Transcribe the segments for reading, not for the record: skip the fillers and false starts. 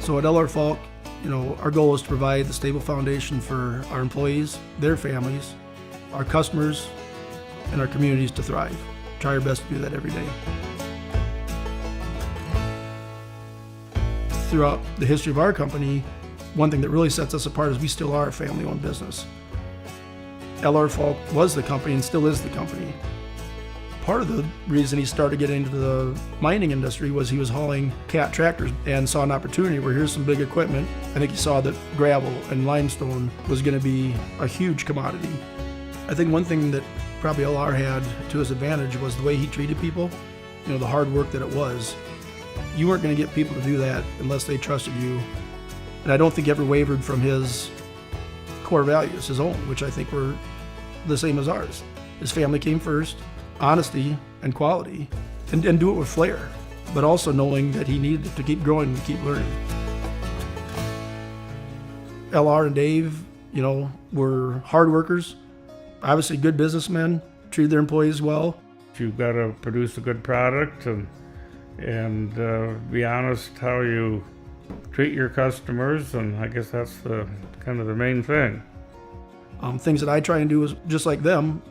So at LR Falk, our goal is to provide the stable foundation for our employees, their families, our customers, and our communities to thrive. Try our best to do that every day. Throughout the history of our company, one thing that really sets us apart is we still are a family-owned business. LR Falk was the company and still is the company. Part of the reason he started getting into the mining industry was he was hauling cat tractors and saw an opportunity where here's some big equipment. I think he saw that gravel and limestone was going to be a huge commodity. I think one thing that probably LR had to his advantage was the way he treated people, the hard work that it was. You weren't going to get people to do that unless they trusted you. And I don't think he ever wavered from his core values, his own, which I think were the same as ours. His family came first, honesty and quality, and do it with flair, but also knowing that he needed to keep growing and keep learning. LR and Dave, were hard workers, obviously good businessmen, treated their employees well. You've got to produce a good product and be honest how you treat your customers, and I guess that's the main thing. Things that I try and do is just like them,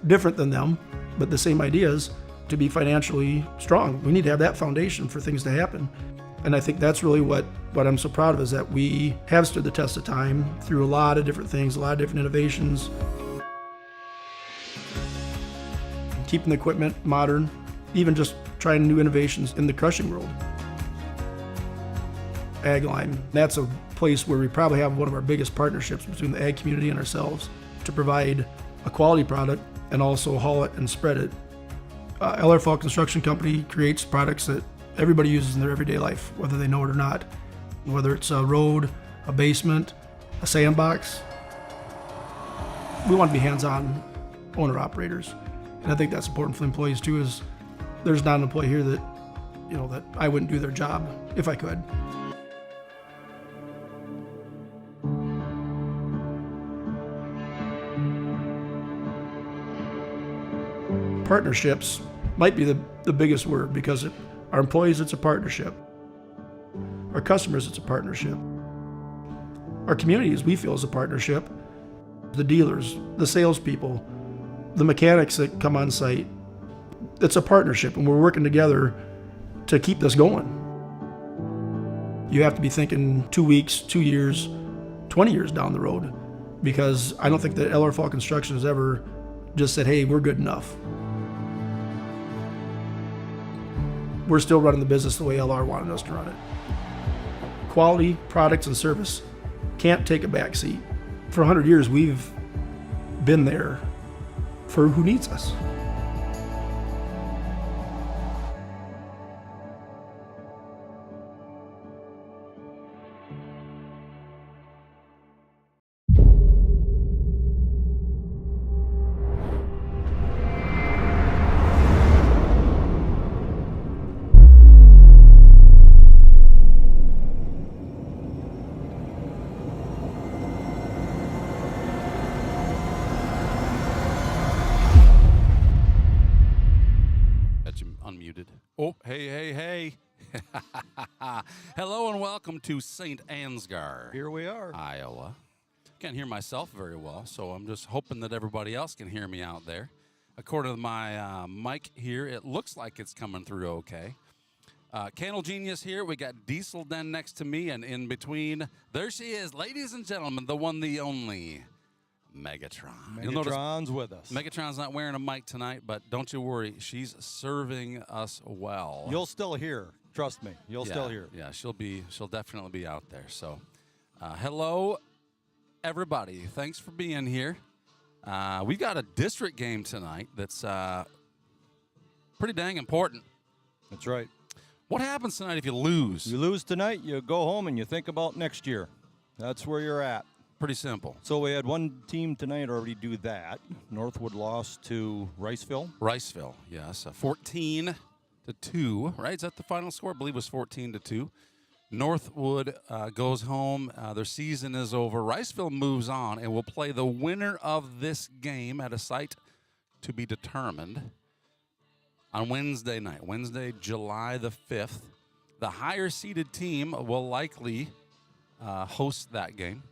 different than them, but the same ideas, to be financially strong. We need to have that foundation for things to happen. And I think that's really what I'm so proud of, is that we have stood the test of time through a lot of different things, a lot of different innovations. Keeping the equipment modern, even just trying new innovations in the crushing world. Ag Lime, that's a place where we probably have one of our biggest partnerships between the ag community and ourselves to provide a quality product and also haul it and spread it. LR Falk Construction Company creates products that everybody uses in their everyday life, whether they know it or not. Whether it's a road, a basement, a sandbox. We want to be hands-on owner-operators. And I think that's important for the employees too, is there's not an employee here that, that I wouldn't do their job if I could. Partnerships might be the biggest word, because our employees, it's a partnership. Our customers, it's a partnership. Our communities, we feel, is a partnership. The dealers, the salespeople, the mechanics that come on site, it's a partnership, and we're working together to keep this going. You have to be thinking 2 weeks, 2 years, 20 years down the road, because I don't think that LR Falk Construction has ever just said, hey, we're good enough. We're still running the business the way LR wanted us to run it. Quality, products, and service can't take a back seat. For 100 years, we've been there for who needs us. Oh, hey. Hello and welcome to Saint Ansgar. Here we are. Iowa. Can't hear myself very well, so I'm just hoping that everybody else can hear me out there. According to my mic here, it looks like it's coming through okay. Candle Genius here. We got Diesel Den next to me, and in between, there she is, ladies and gentlemen, the one, the only, Megatron. Megatron's with us. Megatron's not wearing a mic tonight, but don't you worry. She's serving us well. You'll still hear. Trust me. You'll still hear. Yeah, she'll definitely be out there. So, hello, everybody. Thanks for being here. We've got a district game tonight that's pretty dang important. That's right. What happens tonight if you lose? You lose tonight, you go home and you think about next year. That's where you're at. Pretty simple. So we had one team tonight already do that. Northwood lost to Riceville. Riceville, yes. 14-2, right? Is that the final score? I believe it was 14-2. Northwood goes home. Their season is over. Riceville moves on and will play the winner of this game at a site to be determined on Wednesday night, Wednesday, July the 5th. The higher seeded team will likely host that game.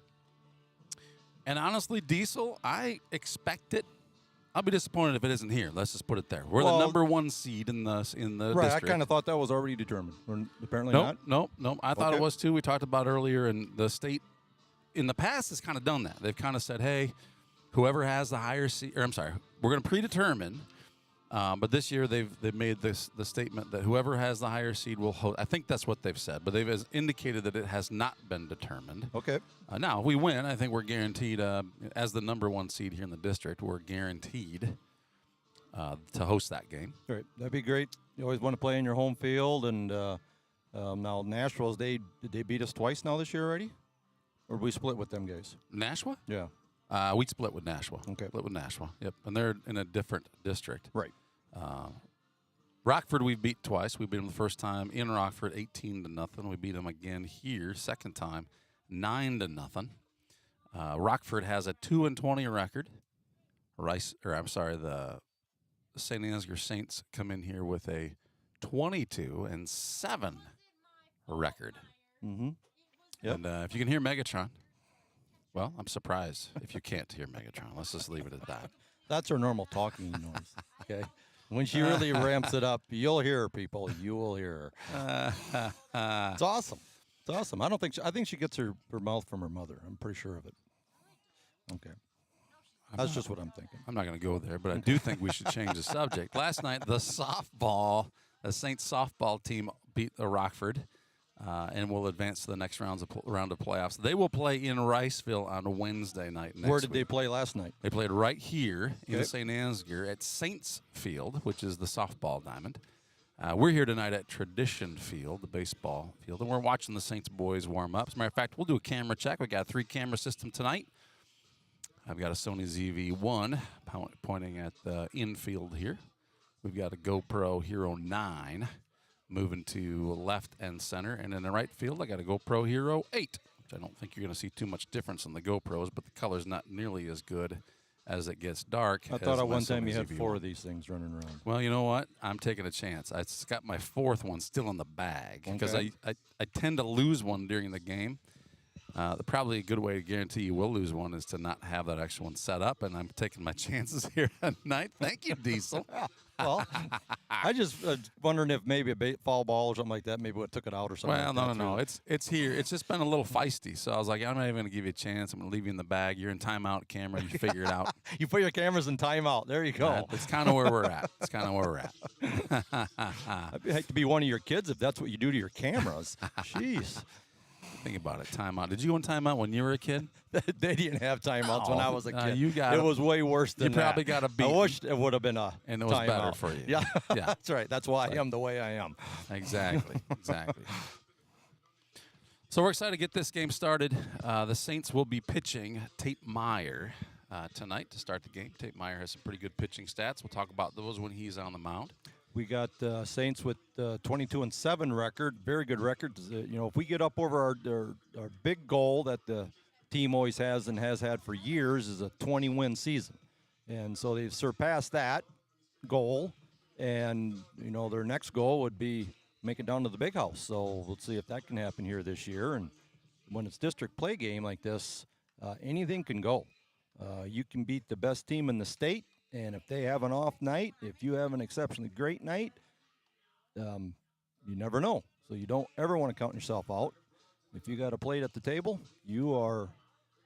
And honestly, Diesel, I expect it. I'll be disappointed if it isn't here. Let's just put it there. We're the number 1 seed in the right, district. I kind of thought that was already determined. Apparently Nope, not. nope. I thought it was too. We talked about earlier, and the state in the past has kind of done that. They've kind of said, hey, whoever has the higher seed, or I'm sorry, we're going to predetermine. But this year they've made the statement that whoever has the higher seed will host. I think that's what they've said, but they've indicated that it has not been determined. Okay. Now, if we win, I think we're guaranteed, as the number 1 seed here in the district, we're guaranteed to host that game. Right. That'd be great. You always want to play in your home field. And now Nashville, did they beat us twice now this year already? Or we split with them guys? Nashua? Yeah. We split with Nashua. Okay. Split with Nashua. Yep. And they're in a different district. Right. Rockford we've beat twice. We beat them the first time in Rockford 18-0. We beat them again here second time 9-0. Rockford has a 2-20 record. The Saint Ansgar Saints come in here with a 22-7 record. Mm-hmm. Yep. And if you can hear Megatron, well, I'm surprised if you can't hear Megatron. Let's just leave it at that. That's her normal talking noise. Okay. When she really ramps it up, you'll hear her, people. You will hear her. It's awesome. It's awesome. I think she gets her mouth from her mother. I'm pretty sure of it. Okay. That's just what I'm thinking. I'm not going to go there, but I do think we should change the subject. Last night, the Saints softball team beat the Rockford and will advance to the next round of playoffs. They will play in Riceville on Wednesday night next Where did week. they play last night? They played right here in St. Ansgar at Saints Field, which is the softball diamond. We're here tonight at Tradition Field, the baseball field, and we're watching the Saints boys warm up. As a matter of fact, we'll do a camera check. We got a 3-camera system tonight. I've got a Sony ZV-1 pointing at the infield here. We've got a GoPro Hero 9 moving to left and center. And in the right field, I got a GoPro Hero 8, which I don't think you're going to see too much difference in the GoPros, but the color's not nearly as good as it gets dark. I thought at one time you had 4 of these things running around. Well, you know what? I'm taking a chance. I got my 4th one still in the bag because I tend to lose one during the game. Probably a good way to guarantee you will lose one is to not have that extra one set up, and I'm taking my chances here tonight. Thank you, Diesel. Well, I just wondering if maybe a foul ball or something like that, maybe what took it out or something. Well, no. It's here. It's just been a little feisty, so I was like, I'm not even going to give you a chance. I'm going to leave you in the bag. You're in timeout, camera. You figure it out. You put your cameras in timeout. There you go. It's kind of where we're at. I'd like to be one of your kids if that's what you do to your cameras. Jeez. Think about it. Timeout. Did you go in timeout when you were a kid? They didn't have timeouts when I was a kid. It was way worse than that. You probably got a beat. I wish it would have been a and it was timeout. better for you. Yeah. That's right. That's why I am the way I am. Exactly. So we're excited to get this game started. The Saints will be pitching Tate Meyer tonight to start the game. Tate Meyer has some pretty good pitching stats. We'll talk about those when he's on the mound. We got Saints with 22-7 record, very good record. If we get up over our big goal that the team always has and has had for years is a 20-win season, and so they've surpassed that goal. And their next goal would be make it down to the big house. So we'll see if that can happen here this year. And when it's district play game like this, anything can go. You can beat the best team in the state. And if they have an off night, if you have an exceptionally great night, you never know. So you don't ever want to count yourself out. If you got a plate at the table, you are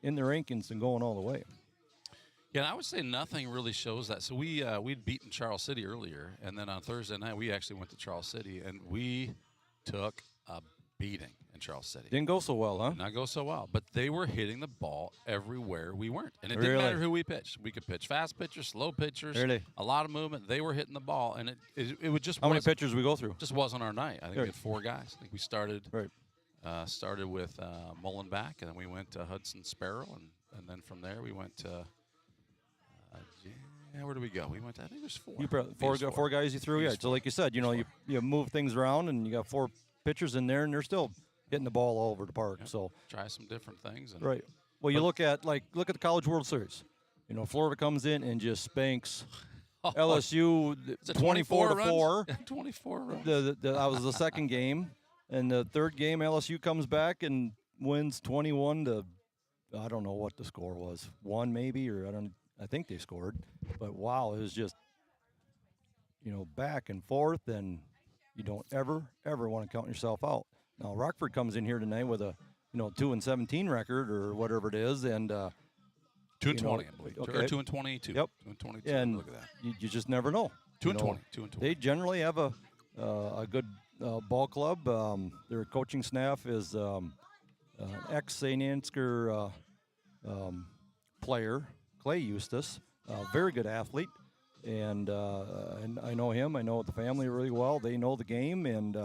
in the rankings and going all the way. Yeah, and I would say nothing really shows that. So we'd beaten Charles City earlier, and then on Thursday night we actually went to Charles City, and we took a beating in Charles City. Didn't go so well, huh? Did not go so well, but they were hitting the ball everywhere we weren't. And it Really? didn't matter who we pitched. We could pitch fast pitchers, slow pitchers, Really? a lot of movement. They were hitting the ball, and it would just How many pitchers we go through? just wasn't our night. I think we Right. had 4 guys. I think we started Right. with Mullenback, and then we went to Hudson Sparrow, and then from there we went to where did we go? We went to, I think there's 4. Four guys you threw, yeah. So like you said, you move things around, and you got 4 pitchers in there, and they're still hitting the ball all over the park. Yep. So Try some different things. And right. Well, you look at the College World Series. Florida comes in and just spanks LSU Is it 24-4. 24 runs. That was the second game. And the third game, LSU comes back and wins 21 to, I don't know what the score was, 1 maybe, or I think they scored. But wow, it was just, back and forth, and you don't ever want to count yourself out. Now Rockford comes in here tonight with a 2-17 record or whatever it is, and 2-20, I believe. Okay. Or 2-22. Yep. 2-22. And Look at that. you just never know. 2-20. They generally have a good ball club. Their coaching staff is ex-Saint Ansgar player, Clay Eustace, very good athlete. And I know him. I know the family really well. They know the game, and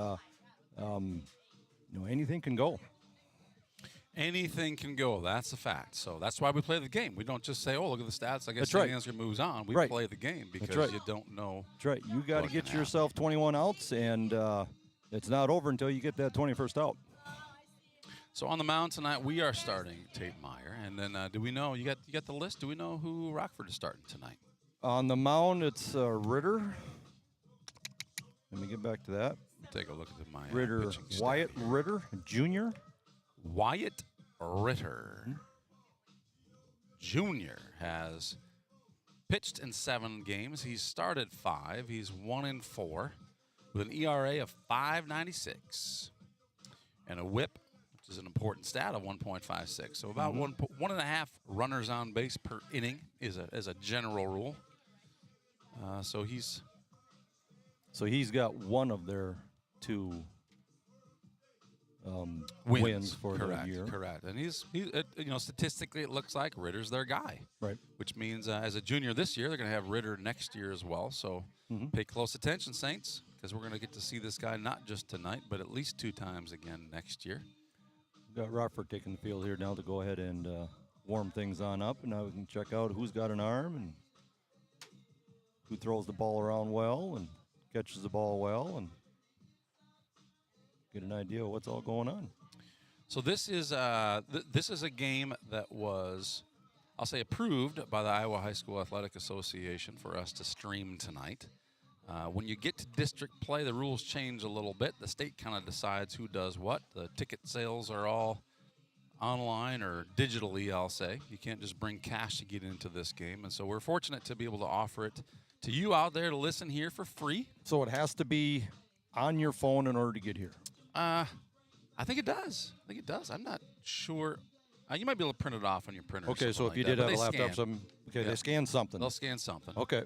anything can go. Anything can go. That's a fact. So that's why we play the game. We don't just say, "Oh, look at the stats. I guess That's Saint right. Ansgar moves on." We Right. play the game because right. you don't know. That's right. You got to what get can yourself 21 outs, and it's not over until you get that 21st out. So on the mound tonight, we are starting Tate Meyer, and then do we know you got the list? Do we know who Rockford is starting tonight? On the mound, it's Ritter. Let me get back to that. Take a look at my Ritter, pitching staff Wyatt here. Ritter Jr. Wyatt Ritter Jr. has pitched in 7 games. He's started 5. He's 1-4 with an ERA of 5.96 and a WHIP, which is an important stat, of 1.56. So about 1.5 runners on base per inning is a general rule. So he's got one of their 2 wins for correct, the year. Correct. And he's statistically it looks like Ritter's their guy. Right. Which means as a junior this year, they're going to have Ritter next year as well. So pay close attention, Saints, because we're going to get to see this guy not just tonight, but at least 2 times again next year. We've got Rockford taking the field here now to go ahead and warm things on up, and now we can check out who's got an arm and who throws the ball around well and catches the ball well, and get an idea of what's all going on. So this is this is a game that was, I'll say, approved by the Iowa High School Athletic Association for us to stream tonight. When you get to district play, the rules change a little bit. The state kind of decides who does what. The ticket sales are all online or digitally, I'll say. You can't just bring cash to get into this game. And so we're fortunate to be able to offer it to you out there to listen here for free. So it has to be on your phone in order to get here. I think it does. I'm not sure. You might be able to print it off on your printer. Okay, so if like you that, did but have a they laptop, scan. they scan something. They'll scan something. Okay.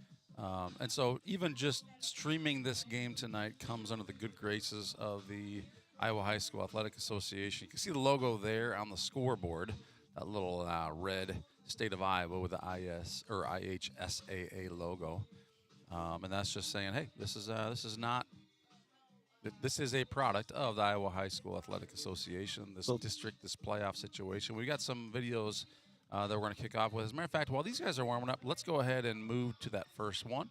And so even just streaming this game tonight comes under the good graces of the Iowa High School Athletic Association. You can see the logo there on the scoreboard, that little red State of Iowa with the IHSAA logo. And that's just saying, hey, this is a product of the Iowa High School Athletic Association, this district, this playoff situation. We got some videos that we're going to kick off with. As a matter of fact, while these guys are warming up, let's go ahead and move to that first one.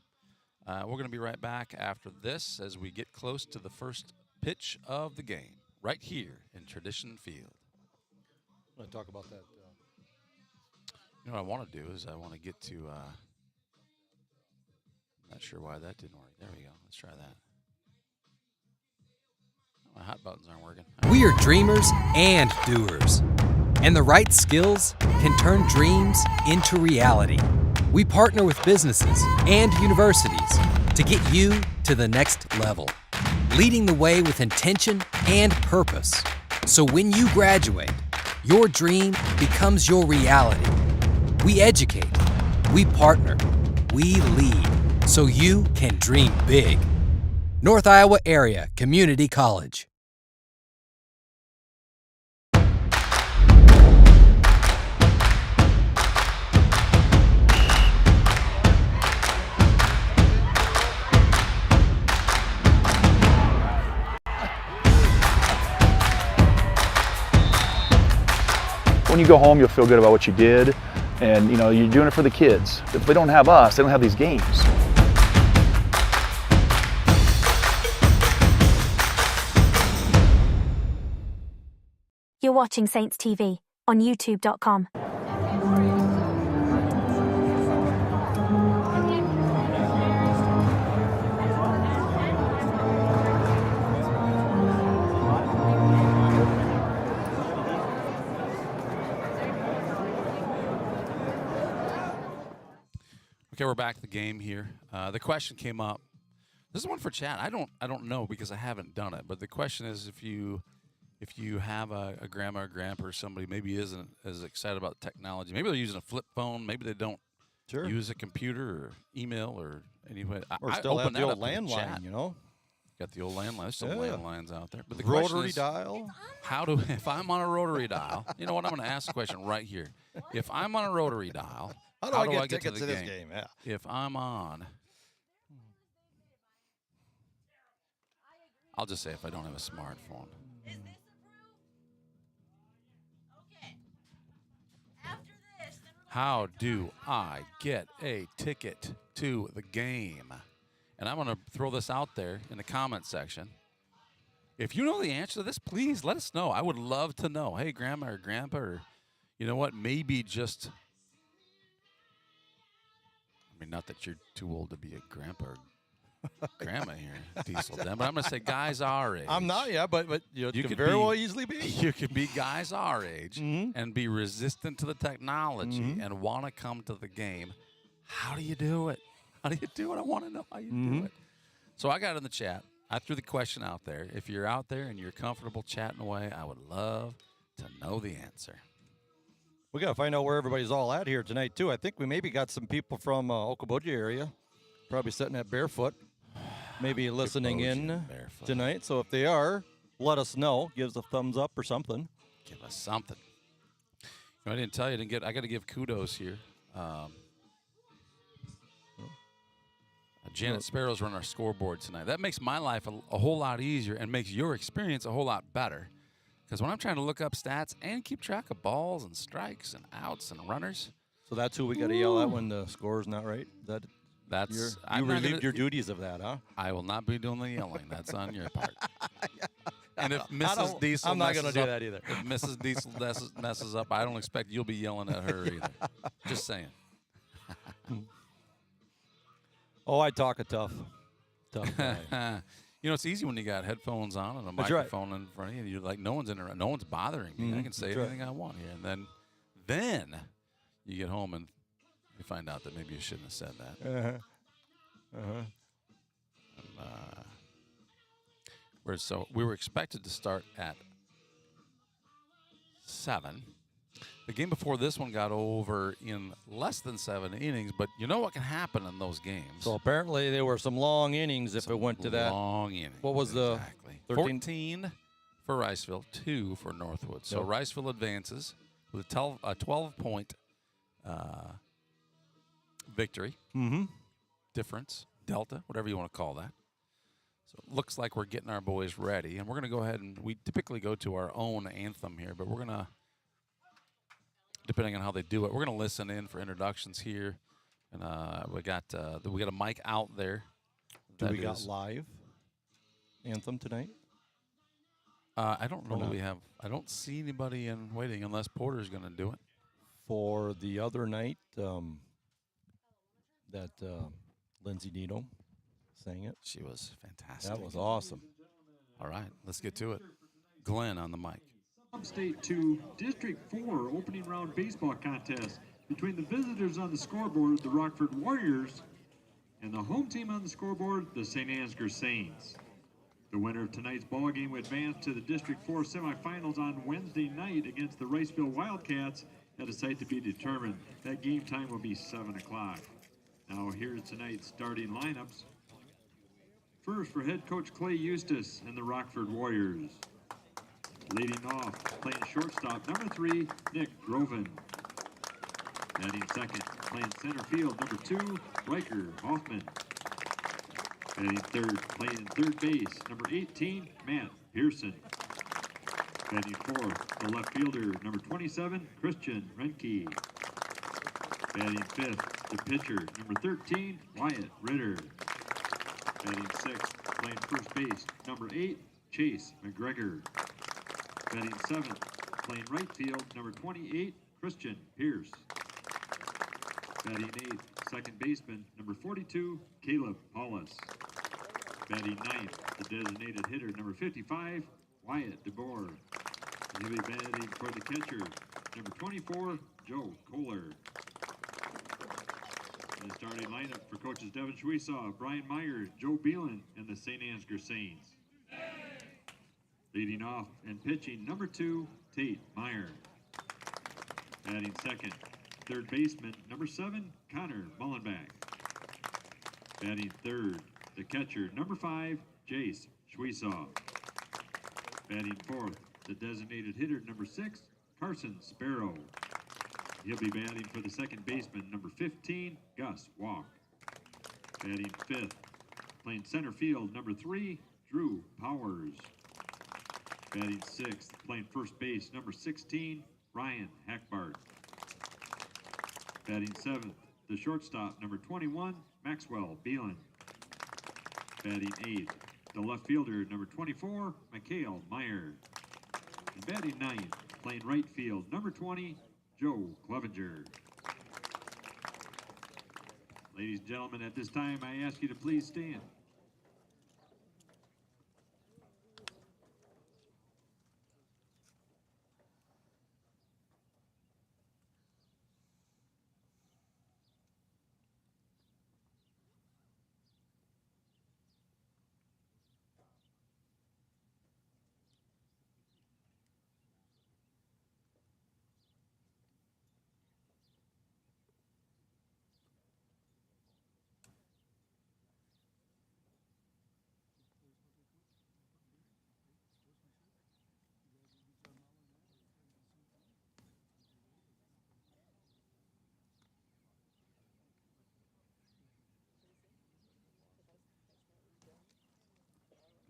We're going to be right back after this as we get close to the first pitch of the game, right here in Tradition Field. I'm going to talk about that. You know what I want to do is I want to get to, not sure why that didn't work. There we go. Let's try that. My hot buttons aren't working. We are dreamers and doers, and the right skills can turn dreams into reality. We partner with businesses and universities to get you to the next level, leading the way with intention and purpose. So when you graduate, your dream becomes your reality. We educate, we partner, we lead, so you can dream big. North Iowa Area Community College. When you go home, you'll feel good about what you did, and you're doing it for the kids. If they don't have us, they don't have these games. You're watching Saints TV on YouTube.com. Okay, we're back to the game here. The question came up. This is one for chat. I don't know because I haven't done it. But the question is, if you have a grandma or grandpa or somebody maybe isn't as excited about technology, maybe they're using a flip phone, maybe they don't use a computer or email or anyway. Or I still have open the that old up to the landline, chat. you know? Got the old landline. There's some landlines out there. But the Rotary question is, dial. if I'm on a rotary dial, you know what? I'm going to ask the question right here. If I'm on a rotary dial, How do I get tickets to this game? Yeah. If I'm on, I'll just say if I don't have a smartphone. Is this approved? Okay. After this, then we're How do I get a ticket to the game? And I'm going to throw this out there in the comment section. If you know the answer to this, please let us know. I would love to know. Hey, grandma or grandpa, or you know what? Maybe just, I mean, not that you're too old to be a grandpa or grandma here, Diesel Den, but I'm going to say guys our age. I'm not, but you could can very well easily be. You could be guys our age and be resistant to the technology and want to come to the game. How do you do it? How do you do it? I want to know how you do it. So I got in the chat. I threw the question out there. If you're out there and you're comfortable chatting away, I would love to know the answer. We got to find out where everybody's all at here tonight, too. I think we maybe got some people from Okoboji area, probably sitting at Barefoot, maybe listening in tonight. So if they are, let us know. Give us a thumbs up or something. Give us something. You know, I didn't tell you. I got to give kudos here. Janet Sparrow's run our scoreboard tonight. That makes my life a whole lot easier and makes your experience a whole lot better. Because when I'm trying to look up stats and keep track of balls and strikes and outs and runners. So that's who we got to yell at when the score's not right? That's you relieved your duties of that, huh? I will not be doing the yelling. That's on your part. And if Mrs. Diesel I'm not going to do that either. If Mrs. Diesel messes up, I don't expect you'll be yelling at her either. Just saying. Oh, I talk a tough guy. You know, it's easy when you got headphones on and a microphone in front of you. And you're like, no one's bothering me. I can say anything I want here. And then you get home and you find out that maybe you shouldn't have said that. We were expected to start at 7. The game before this one got over in less than 7 innings, but you know what can happen in those games. So apparently there were some long innings if it went to that. Long innings. What was the 14 for Riceville, 2 for Northwood. So Riceville advances with a 12-point victory. Difference, delta, whatever you want to call that. So it looks like we're getting our boys ready, and we're going to go ahead and we typically go to our own anthem here, but we're going to, depending on how they do it, we're going to listen in for introductions here, and we got a mic out there. We got live anthem tonight? I don't know that we have. I don't see anybody in waiting unless Porter's going to do it. For the other night, that Lindsay Needham sang it. She was fantastic. That was awesome. All right, let's get to it. Glenn on the mic. State 2 District 4 opening round baseball contest between the visitors on the scoreboard, the Rockford Warriors, and the home team on the scoreboard, the Saint Ansgar Saints. The winner of tonight's ball game will advance to the District 4 semifinals on Wednesday night against the Riceville Wildcats at a site to be determined. That game time will be 7 o'clock. Now here's tonight's starting lineups. First for head coach Clay Eustace and the Rockford Warriors. Leading off, playing shortstop, number 3, Nick Groven. Batting second, playing center field, number 2, Riker Hoffman. Batting third, playing third base, number 18, Matt Pearson. Batting fourth, the left fielder, number 27, Christian Renke. Batting fifth, the pitcher, number 13, Wyatt Ritter. Batting sixth, playing first base, number 8, Chase McGregor. Batting seventh, playing right field, number 28, Christian Pierce. Batting eighth, second baseman, number 42, Caleb Paulus. Batting ninth, the designated hitter, number 55, Wyatt DeBoer. He'll be batting for the catcher, number 24, Joe Kohler. The starting lineup for coaches Devin Schwesaw, Brian Meyer, Joe Beelan, and the Saint Ansgar Saints. Leading off and pitching, number 2, Tate Meyer. Batting second, third baseman, number 7, Connor Mullenbach. Batting third, the catcher, number 5, Jace Schwesaw. Batting fourth, the designated hitter, number 6, Carson Sparrow. He'll be batting for the second baseman, number 15, Gus Walk. Batting fifth, playing center field, number 3, Drew Powers. Batting sixth, playing first base, number 16, Ryan Hackbart. Batting seventh, the shortstop, number 21, Maxwell Beelan. Batting eighth, the left fielder, number 24, Mikhail Meyer. And batting ninth, playing right field, number 20, Joe Clevenger. Ladies and gentlemen, at this time, I ask you to please stand.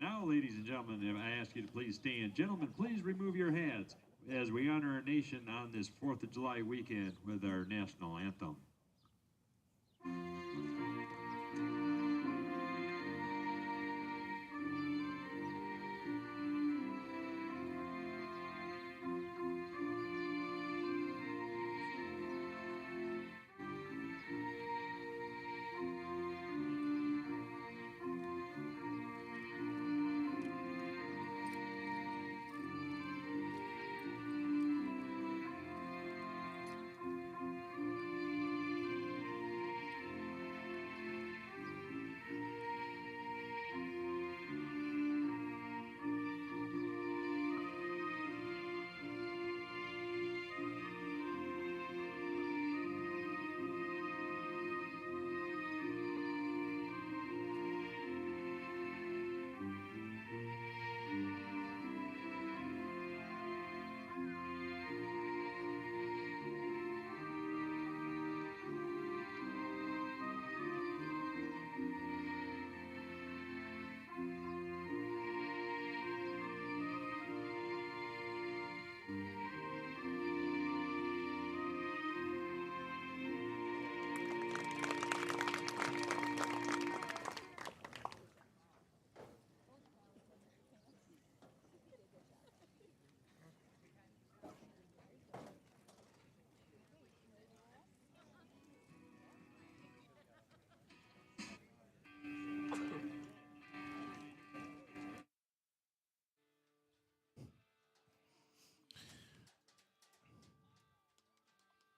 Now, ladies and gentlemen, if I ask you to please stand. Gentlemen, please remove your hats as we honor our nation on this 4th of July weekend with our national anthem.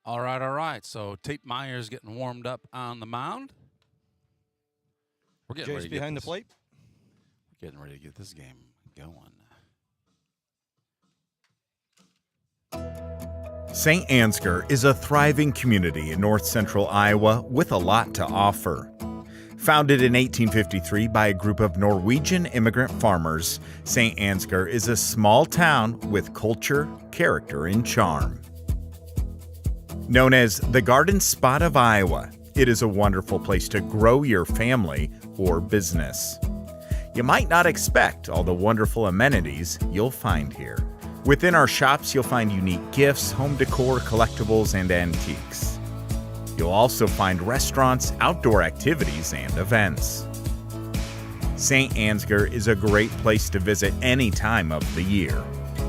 All right. So Tate Meyer's getting warmed up on the mound. We're getting ready Jace to get behind the this- plate. We're getting ready to get this game going. Saint Ansgar is a thriving community in north central Iowa with a lot to offer. Founded in 1853 by a group of Norwegian immigrant farmers, Saint Ansgar is a small town with culture, character, and charm. Known as the Garden Spot of Iowa, it is a wonderful place to grow your family or business. You might not expect all the wonderful amenities you'll find here. Within our shops, you'll find unique gifts, home decor, collectibles, and antiques. You'll also find restaurants, outdoor activities, and events. Saint Ansgar is a great place to visit any time of the year,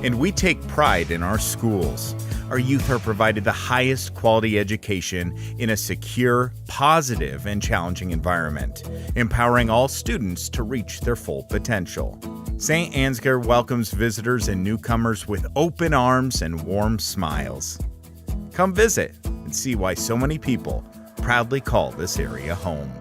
and we take pride in our schools. Our youth are provided the highest quality education in a secure, positive, and challenging environment, empowering all students to reach their full potential. Saint Ansgar welcomes visitors and newcomers with open arms and warm smiles. Come visit and see why so many people proudly call this area home.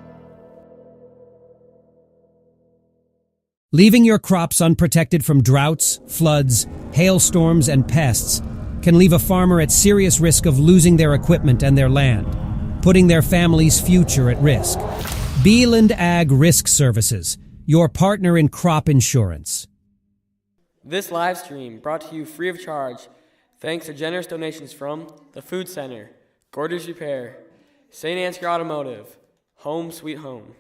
Leaving your crops unprotected from droughts, floods, hailstorms, and pests can leave a farmer at serious risk of losing their equipment and their land, putting their family's future at risk. Beeland Ag Risk Services, your partner in crop insurance. This live stream brought to you free of charge thanks to generous donations from the Food Center, Gorders Repair, Saint Ansgar Automotive, Home Sweet Home.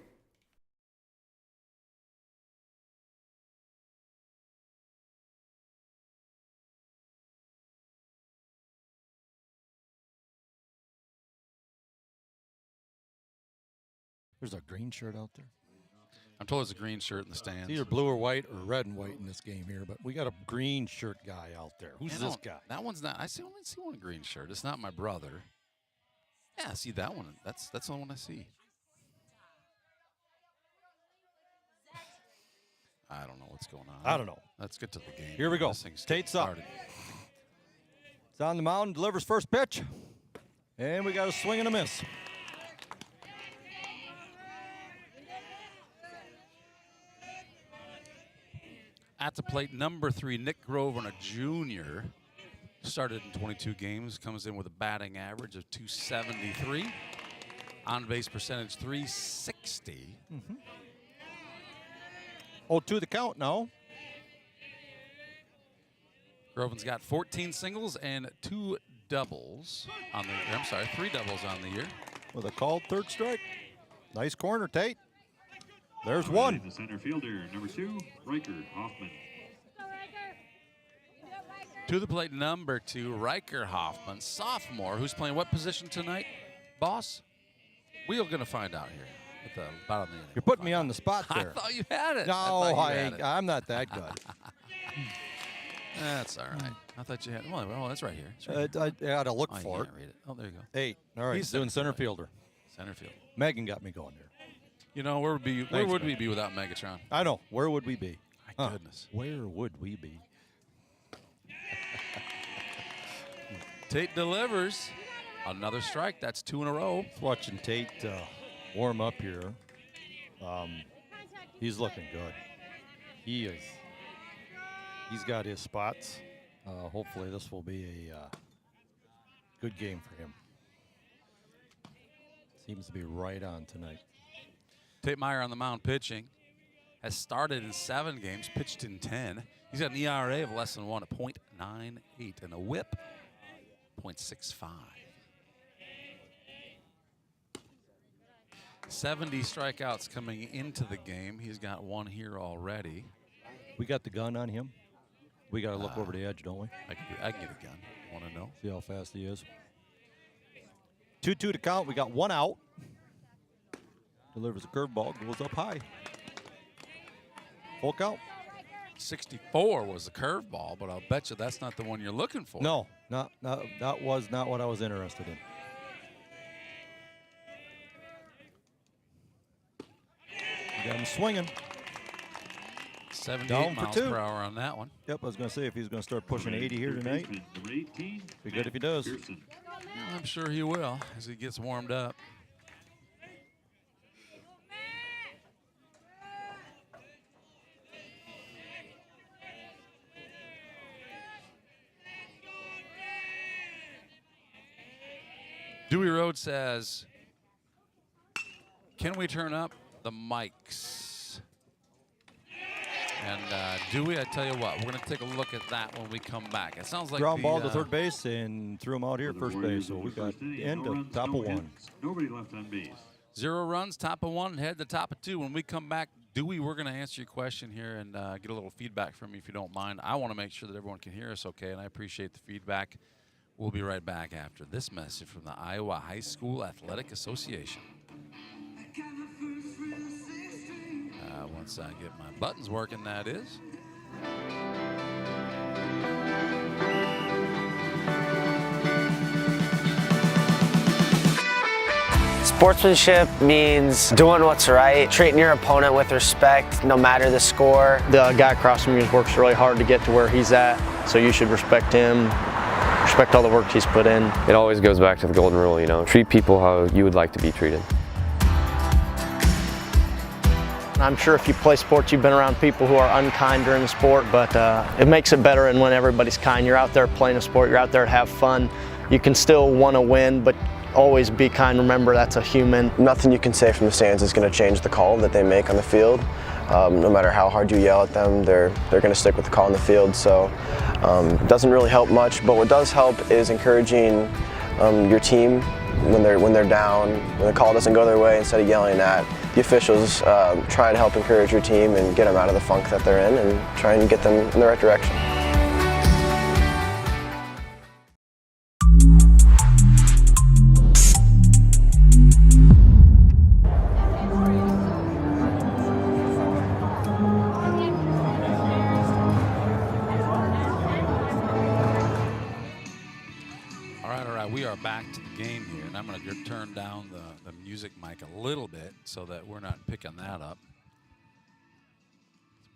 There's a green shirt out there. I'm told there's a green shirt in the stands. It's either blue or white or red and white in this game here, but we got a green shirt guy out there. Who's this guy? That one's not. Only see one green shirt. It's not my brother. Yeah, I see that one. That's the only one I see. I don't know what's going on. I don't know. Let's get to the game. Here we go. Tate's up. It's on the mound, delivers first pitch. And we got a swing and a miss. At the plate, number 3, Nick Grover, a junior. Started in 22 games, comes in with a batting average of .273. On-base percentage, .360. Mm-hmm. 0-2 the count now. Groven's got 14 singles and 2 doubles on the. I'm sorry, 3 doubles on the year. With a called third strike. Nice corner, Tate. There's one. The center fielder, number 2, Riker Hoffman. To the plate, number 2, Riker Hoffman, sophomore, who's playing what position tonight, boss? We're going to find out here at the bottom of the inning. You're putting me on the spot there. I thought you had it. No, I'm not that good. That's all right. I thought you had. Well, that's right here. I got to look for you it. can't read it. Oh, there you go. 8. All right. He's doing center fielder. Center field. Megan got me going there. You know, where would we be without Megatron? I know. Where would we be? My goodness. Where would we be? Tate delivers. Another strike. That's 2 in a row. Watching Tate warm up here. He's looking good. He is. He's got his spots. Hopefully this will be a good game for him. Seems to be right on tonight. Tate Meyer on the mound pitching. Has started in 7 games, pitched in 10. He's got an ERA of less than 1 at .98 and a whip, .65. 70 strikeouts coming into the game. He's got 1 here already. We got the gun on him. We got to look over the edge, don't we? I can get a gun. Want to know? See how fast he is. 2-2 to count. We got 1 out. Delivers a curveball, goes up high. Full count. 64 was the curveball, but I'll bet you that's not the one you're looking for. No, that was not what I was interested in. We got him swinging. 78 miles per hour on that one. Yep, I was going to say if he's going to start pushing 80 here tonight, be good if he does. Well, I'm sure he will as he gets warmed up. Dewey Road says, can we turn up the mics? And Dewey, I tell you what, we're going to take a look at that when we come back. It sounds like ground ball to third base and threw him out here at first base. So we got end of top of 1. Nobody left on base. 0 runs, top of 1, head to top of 2. When we come back, Dewey, we're going to answer your question here and get a little feedback from you if you don't mind. I want to make sure that everyone can hear us okay, and I appreciate the feedback. We'll be right back after this message from the Iowa High School Athletic Association. Once I get my buttons working, that is. Sportsmanship means doing what's right, treating your opponent with respect, no matter the score. The guy across from you works really hard to get to where he's at, so you should respect him, respect all the work he's put in. It always goes back to the golden rule, you know, treat people how you would like to be treated. I'm sure if you play sports, you've been around people who are unkind during the sport, but it makes it better and when everybody's kind. You're out there playing a sport, you're out there to have fun. You can still want to win, but always be kind. Remember, that's a human. Nothing you can say from the stands is going to change the call that they make on the field. No matter how hard you yell at them, they're going to stick with the call on the field. So it doesn't really help much, but what does help is encouraging your team when they're down, when the call doesn't go their way. Instead of yelling at the officials, try to help encourage your team and get them out of the funk that they're in and try and get them in the right direction. We are back to the game here, and I'm going to turn down the music mic a little bit so that we're not picking that up.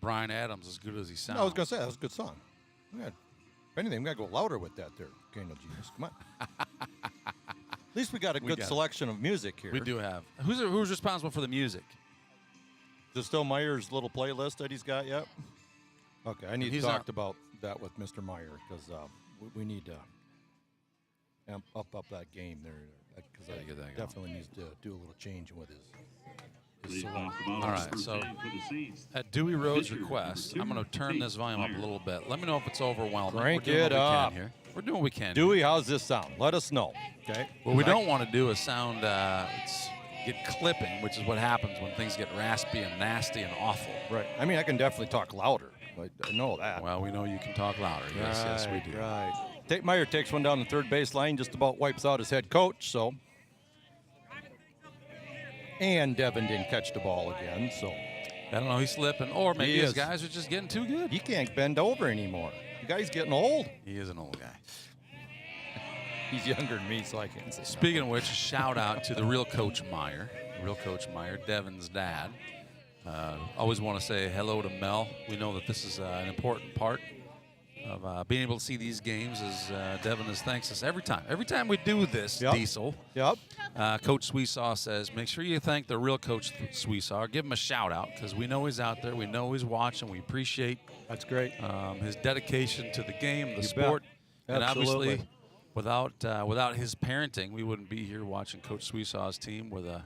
Brian Adams, as good as he sounds. I was going to say, that was a good song. If anything, we got to go louder with that there, Canal Genius. Come on. At least we got a good selection of music here. We do have. Who's responsible for the music? Is it still Meyer's little playlist that he's got yet? Okay, I need to talk about that with Mr. Meyer because we need to up that game there because I definitely needs to do a little change with his selection. All right, so at Dewey Rhodes' request, I'm going to turn this volume up a little bit. Let me know if it's overwhelming. Crank it up. We're doing what we can. Dewey, how's this sound? Let us know. Okay. What we don't want to do is sound get clipping, which is what happens when things get raspy and nasty and awful. Right. I mean, I can definitely talk louder. I know that. Well, we know you can talk louder. Yes, we do. Right. Meyer takes one down the third base line, just about wipes out his head coach. So, and Devin didn't catch the ball again. So, I don't know. He's slipping, or maybe his guys are just getting too good. He can't bend over anymore. The guy's getting old. He is an old guy. He's younger than me, so I can't say. Speaking of which, shout out to the real Coach Meyer. Real Coach Meyer, Devin's dad. Always want to say hello to Mel. We know that this is an important part of being able to see these games, as Devin thanks us every time. Every time we do this, Diesel. Yep. Coach Sweesaw says, make sure you thank the real Coach Sweesaw. Give him a shout out because we know he's out there. We know he's watching. We appreciate his dedication to the game, the sport, and obviously without his parenting, we wouldn't be here watching Coach Sweesaw's team with a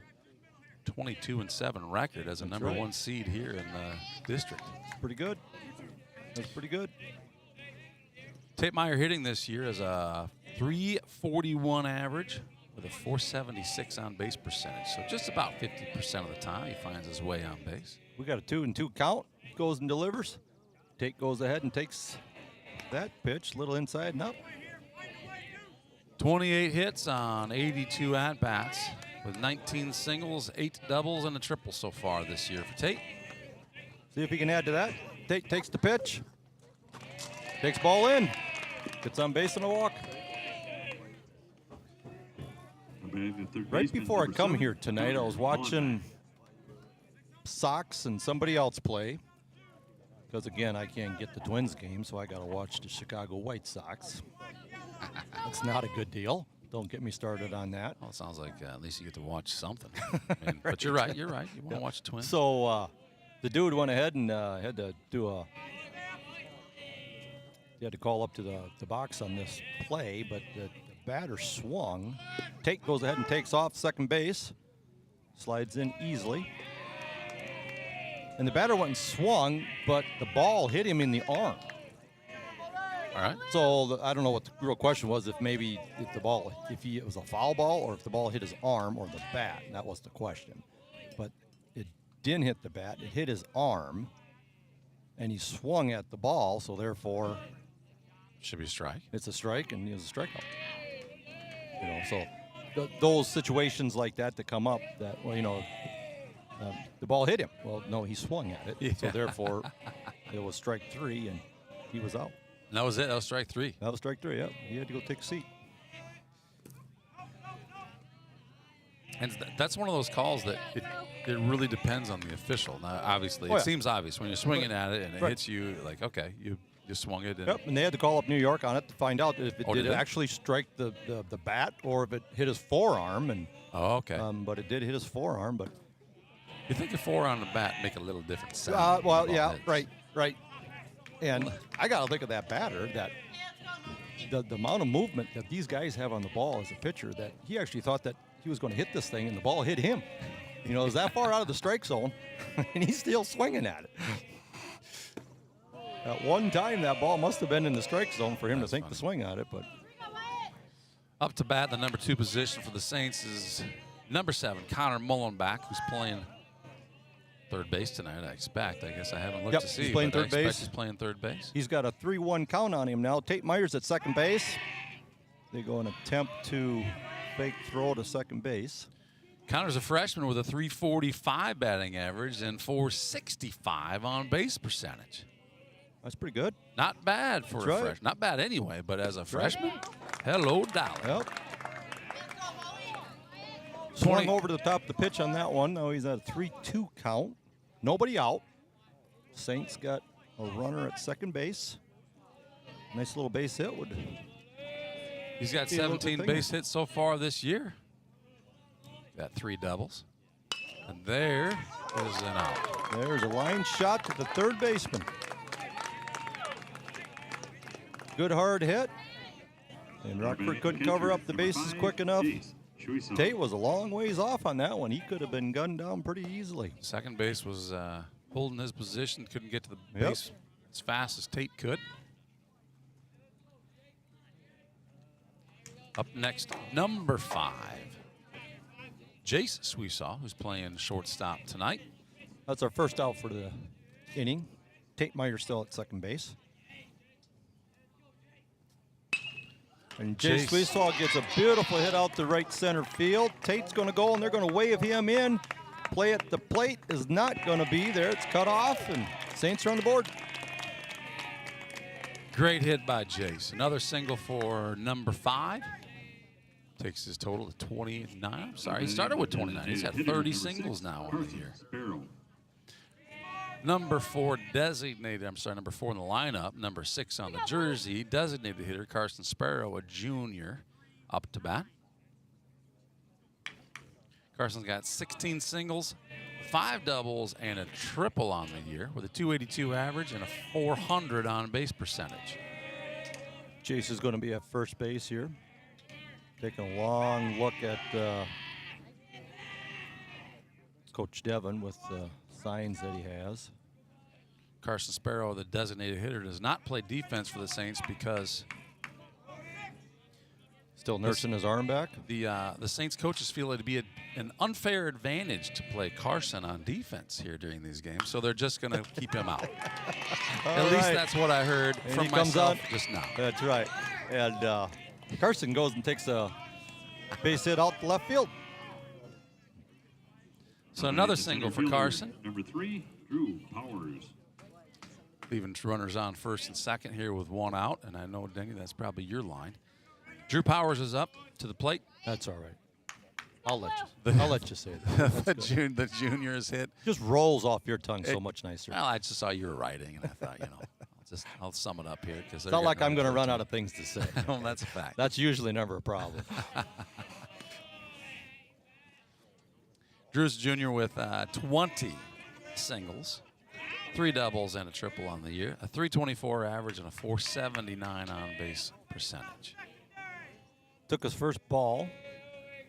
22-7 record as a number one seed here in the district. Pretty good. That's pretty good. Tate Meyer hitting this year as a .341 average with a .476 on base percentage. So just about 50% of the time he finds his way on base. We got a 2-2 count. Goes and delivers. Tate goes ahead and takes that pitch, little inside and up. 28 hits on 82 at-bats with 19 singles, 8 doubles, and a triple so far this year for Tate. See if he can add to that. Tate takes the pitch. Takes ball in. Gets on base and a walk. Right before I come here tonight, I was watching Sox and somebody else play. Because, again, I can't get the Twins game, so I got to watch the Chicago White Sox. That's not a good deal. Don't get me started on that. Well, it sounds like at least you get to watch something. But you're right. You're right. You want to watch the Twins. So the dude went ahead and had to do a – he had to call up to the box on this play, but the batter swung. Tate goes ahead and takes off second base. Slides in easily. And the batter went and swung, but the ball hit him in the arm. All right. So I don't know what the real question was, if it was a foul ball or if the ball hit his arm or the bat. That was the question. But it didn't hit the bat. It hit his arm, and he swung at the ball, so therefore should be a strike. It's a strike, and it was a strikeout. So those situations like that come up that, the ball hit him. Well, no, he swung at it. Yeah. So therefore, it was strike 3, and he was out. And that was it. That was strike 3. That was strike 3, yeah. He had to go take a seat. And that's one of those calls that it really depends on the official. Now, obviously, it seems obvious when you're swinging at it and it hits you. Like, okay, you Just swung it. Yep, and they had to call up New York on it to find out if it did did they? actually strike the bat or if it hit his forearm. And okay. But it did hit his forearm. But you think a 4 on the bat make a little different sound? well, yeah, right. And I got to look at that batter, that the amount of movement that these guys have on the ball as a pitcher, that he actually thought that he was going to hit this thing and the ball hit him. You know, it was that far out of the strike zone, and he's still swinging at it. At one time, that ball must have been in the strike zone for him to think to swing at it. But up to bat, the number 2 position for the Saints is number 7, Connor Mullenbach, who's playing third base tonight, I expect. I guess I haven't looked to see. He's playing but I third base. expect He's playing third base. He's got a 3-1 count on him now. Tate Myers at second base. They go and attempt to fake throw to second base. Connor's a freshman with a 345 batting average and 465 on base percentage. That's pretty good. Not bad for a freshman. Not bad anyway, but as a freshman, hello, Dollar. Yep. Swung over to the top of the pitch on that one. Now he's at a 3-2 count. Nobody out. Saints got a runner at second base. Nice little base hit. He's got 17 base hits so far this year. Got 3 doubles. And there is an out. There's a line shot to the third baseman. Good hard hit. And Rockford couldn't cover up the bases quick enough. Tate was a long ways off on that one. He could have been gunned down pretty easily. Second base was holding his position. Couldn't get to the base as fast as Tate could. Up next, number 5. Jace Sweesaw, who's playing shortstop tonight. That's our first out for the inning. Tate Myers still at second base. And Jace Sweesaw gets a beautiful hit out to right center field. Tate's going to go, and they're going to wave him in. Play at the plate is not going to be there. It's cut off, and Saints are on the board. Great hit by Jace. Another single for number 5. Takes his total to 29. I'm sorry, he started with 29. He's had 30 singles now on the year. Number 4 designated, number 4 in the lineup, number 6 on the jersey, designated hitter Carson Sparrow, a junior, up to bat. Carson's got 16 singles, 5 doubles, and a triple on the year with a 282 average and a 400 on base percentage. Jace is going to be at first base here. Taking a long look at Coach Devon with the signs that he has. Carson Sparrow, the designated hitter, does not play defense for the Saints because still nursing his arm back. The Saints coaches feel it'd be an unfair advantage to play Carson on defense here during these games, so they're just going to keep him out. At least that's what I heard from myself just now. That's right. And Carson goes and takes a base hit out to left field. So another single for Carson. Number 3, Drew Powers. Leaving runners on first and second here with 1 out, and I know, Denny, that's probably your line. Drew Powers is up to the plate. That's all right. I'll let you say that. The junior is hit. Just rolls off your tongue so much nicer. Well, I just saw you were writing, and I thought, I'll sum it up here because it's not like I'm going to run out of things to say. Well, that's a fact. That's usually never a problem. Drew's junior with 20 singles, 3 doubles, and a triple on the year, a 324 average and a 479 on base percentage. Took his first ball,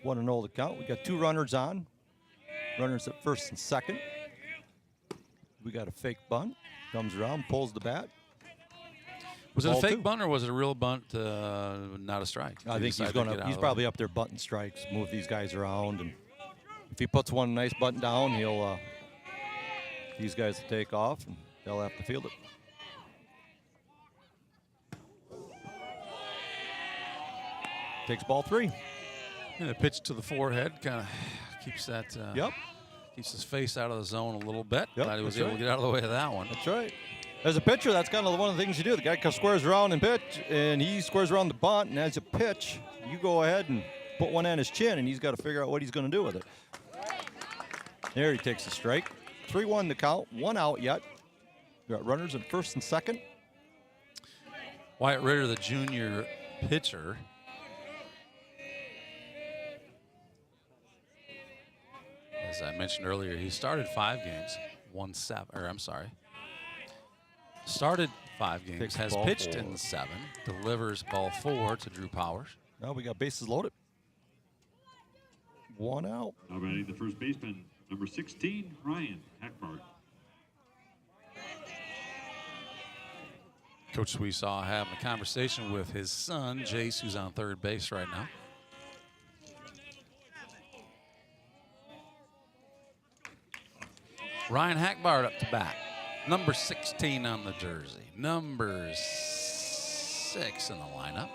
1-0 to count. We got 2 runners on, runners at first and second. We got a fake bunt, comes around, pulls the bat. Was it a fake bunt or was it a real bunt, not a strike? I think he's probably up there bunting strikes, move these guys around, and if he puts one nice button down, he'll these guys will take off and they'll have to field it. Takes ball 3. And a pitch to the forehead kind of keeps that. Keeps his face out of the zone a little bit. Glad he was able to get out of the way of that one. That's right. As a pitcher, that's kind of one of the things you do. The guy squares around and pitch, and he squares around the bunt, and as a pitch, you go ahead and put one on his chin, and he's got to figure out what he's going to do with it. There he takes a strike. 3-1 the count. 1 out yet. We got runners at first and second. Wyatt Ritter, the junior pitcher. As I mentioned earlier, he started 5 games, won 7, or I'm sorry. Started 5 games, Takes has ball pitched 4. in 7, delivers ball 4 to Drew Powers. Now we got bases loaded. 1 out. Now batting the first baseman, number 16, Ryan Hackbart. Coach we saw having a conversation with his son, Jace, who's on third base right now. Ryan Hackbart up to bat. Number 16 on the jersey. Number 6 in the lineup.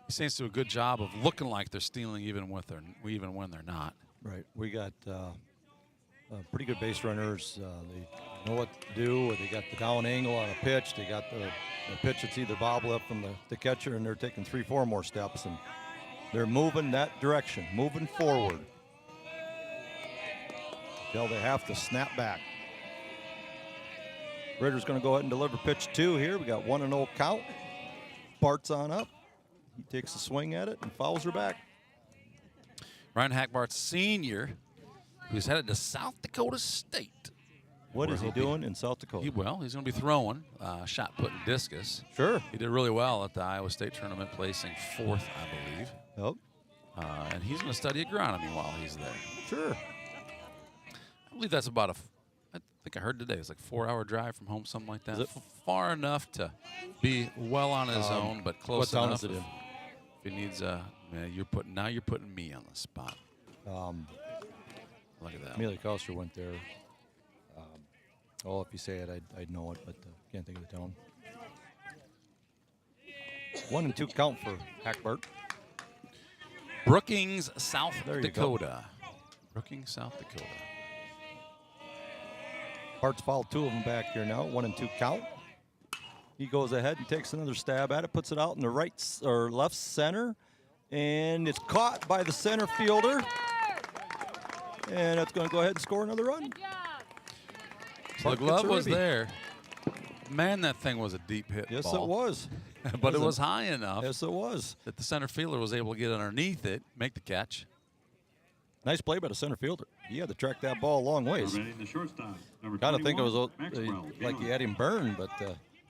He seems to do a good job of looking like they're stealing even when they're not. Right. We got pretty good base runners. They know what to do. They got the down angle on a pitch. They got the pitch that's either bobble up from the catcher, and they're taking 3-4 more steps, and they're moving that direction, moving forward. Till they have to snap back. Ritter's going to go ahead and deliver pitch 2 here. We got 1-0 count. Bart's on up. He takes a swing at it and fouls her back. Ryan Hackbart, senior, who's headed to South Dakota State. What is he doing in South Dakota? He's going to be throwing, shot put and discus. Sure. He did really well at the Iowa State tournament, placing 4th, I believe. Yep. And he's going to study agronomy while he's there. Sure. I believe that's about I think I heard today, it's like a 4-hour drive from home, something like that. Is it? Far enough to be well on his own, but close enough. What town is it in? If he needs you're putting me on the spot. Look at that. Amelia Koster went there. If you say it, I'd know it, but can't think of the town. 1-2 count for Hackbart. Brookings, South There you Dakota. Brookings, South Dakota. Bart's fouled 2 of them back here now. 1-2 count. He goes ahead and takes another stab at it, puts it out in the right or left center, and it's caught by the center fielder. And it's going to go ahead and score another run. So the glove was there. Man, that thing was a deep hit Yes, ball. it was. But it was high enough. Yes, it was. That the center fielder was able to get underneath it, make the catch. Nice play by the center fielder. He had to track that ball a long ways. Batting the shortstop, number Kind of think it was 21, like he had him burned, but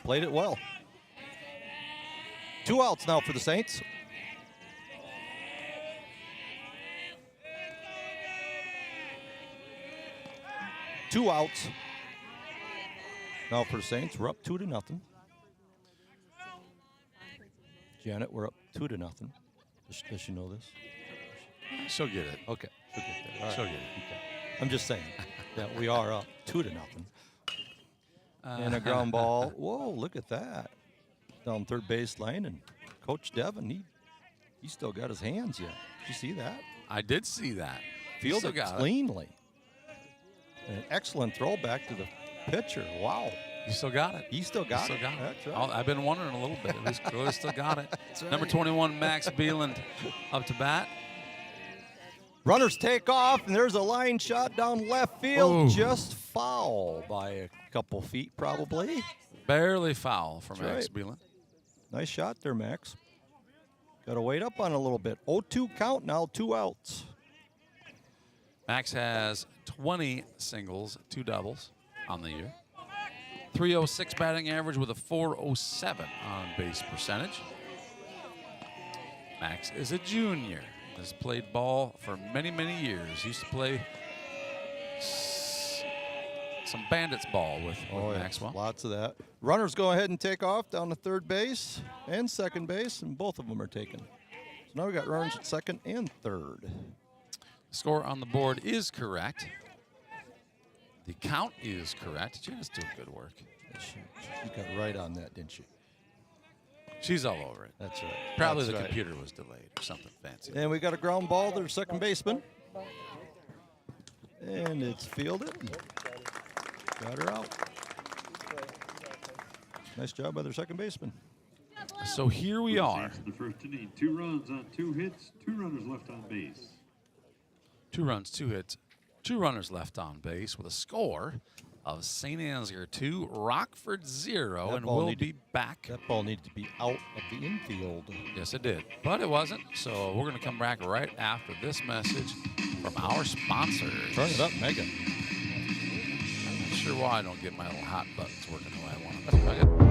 played it well. 2 outs now for the Saints. Two outs now for the Saints. We're up 2-0. Janet, we're up 2-0. Does she know this? She'll get it. Okay, she'll get that. All right. She'll get it. Okay. I'm just saying that we are up 2-0. And a ground ball. Whoa, look at that. Down third base lane, and Coach Devin, he still got his hands yet. Did you see that? I did see that. Fielded it cleanly. An excellent throw back to the pitcher. Wow. You still got it. He still got it. That's right. I've been wondering a little bit. He's clearly still got it. That's right. Number 21, Max Beeland, up to bat. Runners take off, and there's a line shot down left field. Ooh. Just foul by a couple feet, probably. Barely foul for Max right. Beeland. Nice shot there, Max. Got to wait up on it a little bit. 0-2 count now, 2 outs. Max has 20 singles, 2 doubles on the year. 306 batting average with a 407 on base percentage. Max is a junior. Has played ball for many, many years. Used to play some Bandits ball with Maxwell. Lots of that. Runners go ahead and take off down to third base and second base, and both of them are taken. So now we got runners at second and third. Score on the board is correct. The count is correct. Janice doing good work. She got right on that, didn't she? She's all over it. That's right. Probably That's the right. computer was delayed or something fancy. And we got a ground ball to the second baseman. And it's fielded. Got her out. Nice job by their second baseman. So here we are. The first inning, 2 runs on 2 hits, 2 runners left on base. 2 runs, 2 hits, 2 runners left on base with a score of Saint Ansgar 2, Rockford 0, That and ball we'll needed- be back. That ball needed to be out of the infield. Yes, it did, but it wasn't. So we're going to come back right after this message from our sponsors. Turn it up, Megan. I'm not sure why I don't get my little hot buttons working the way I want them. Okay.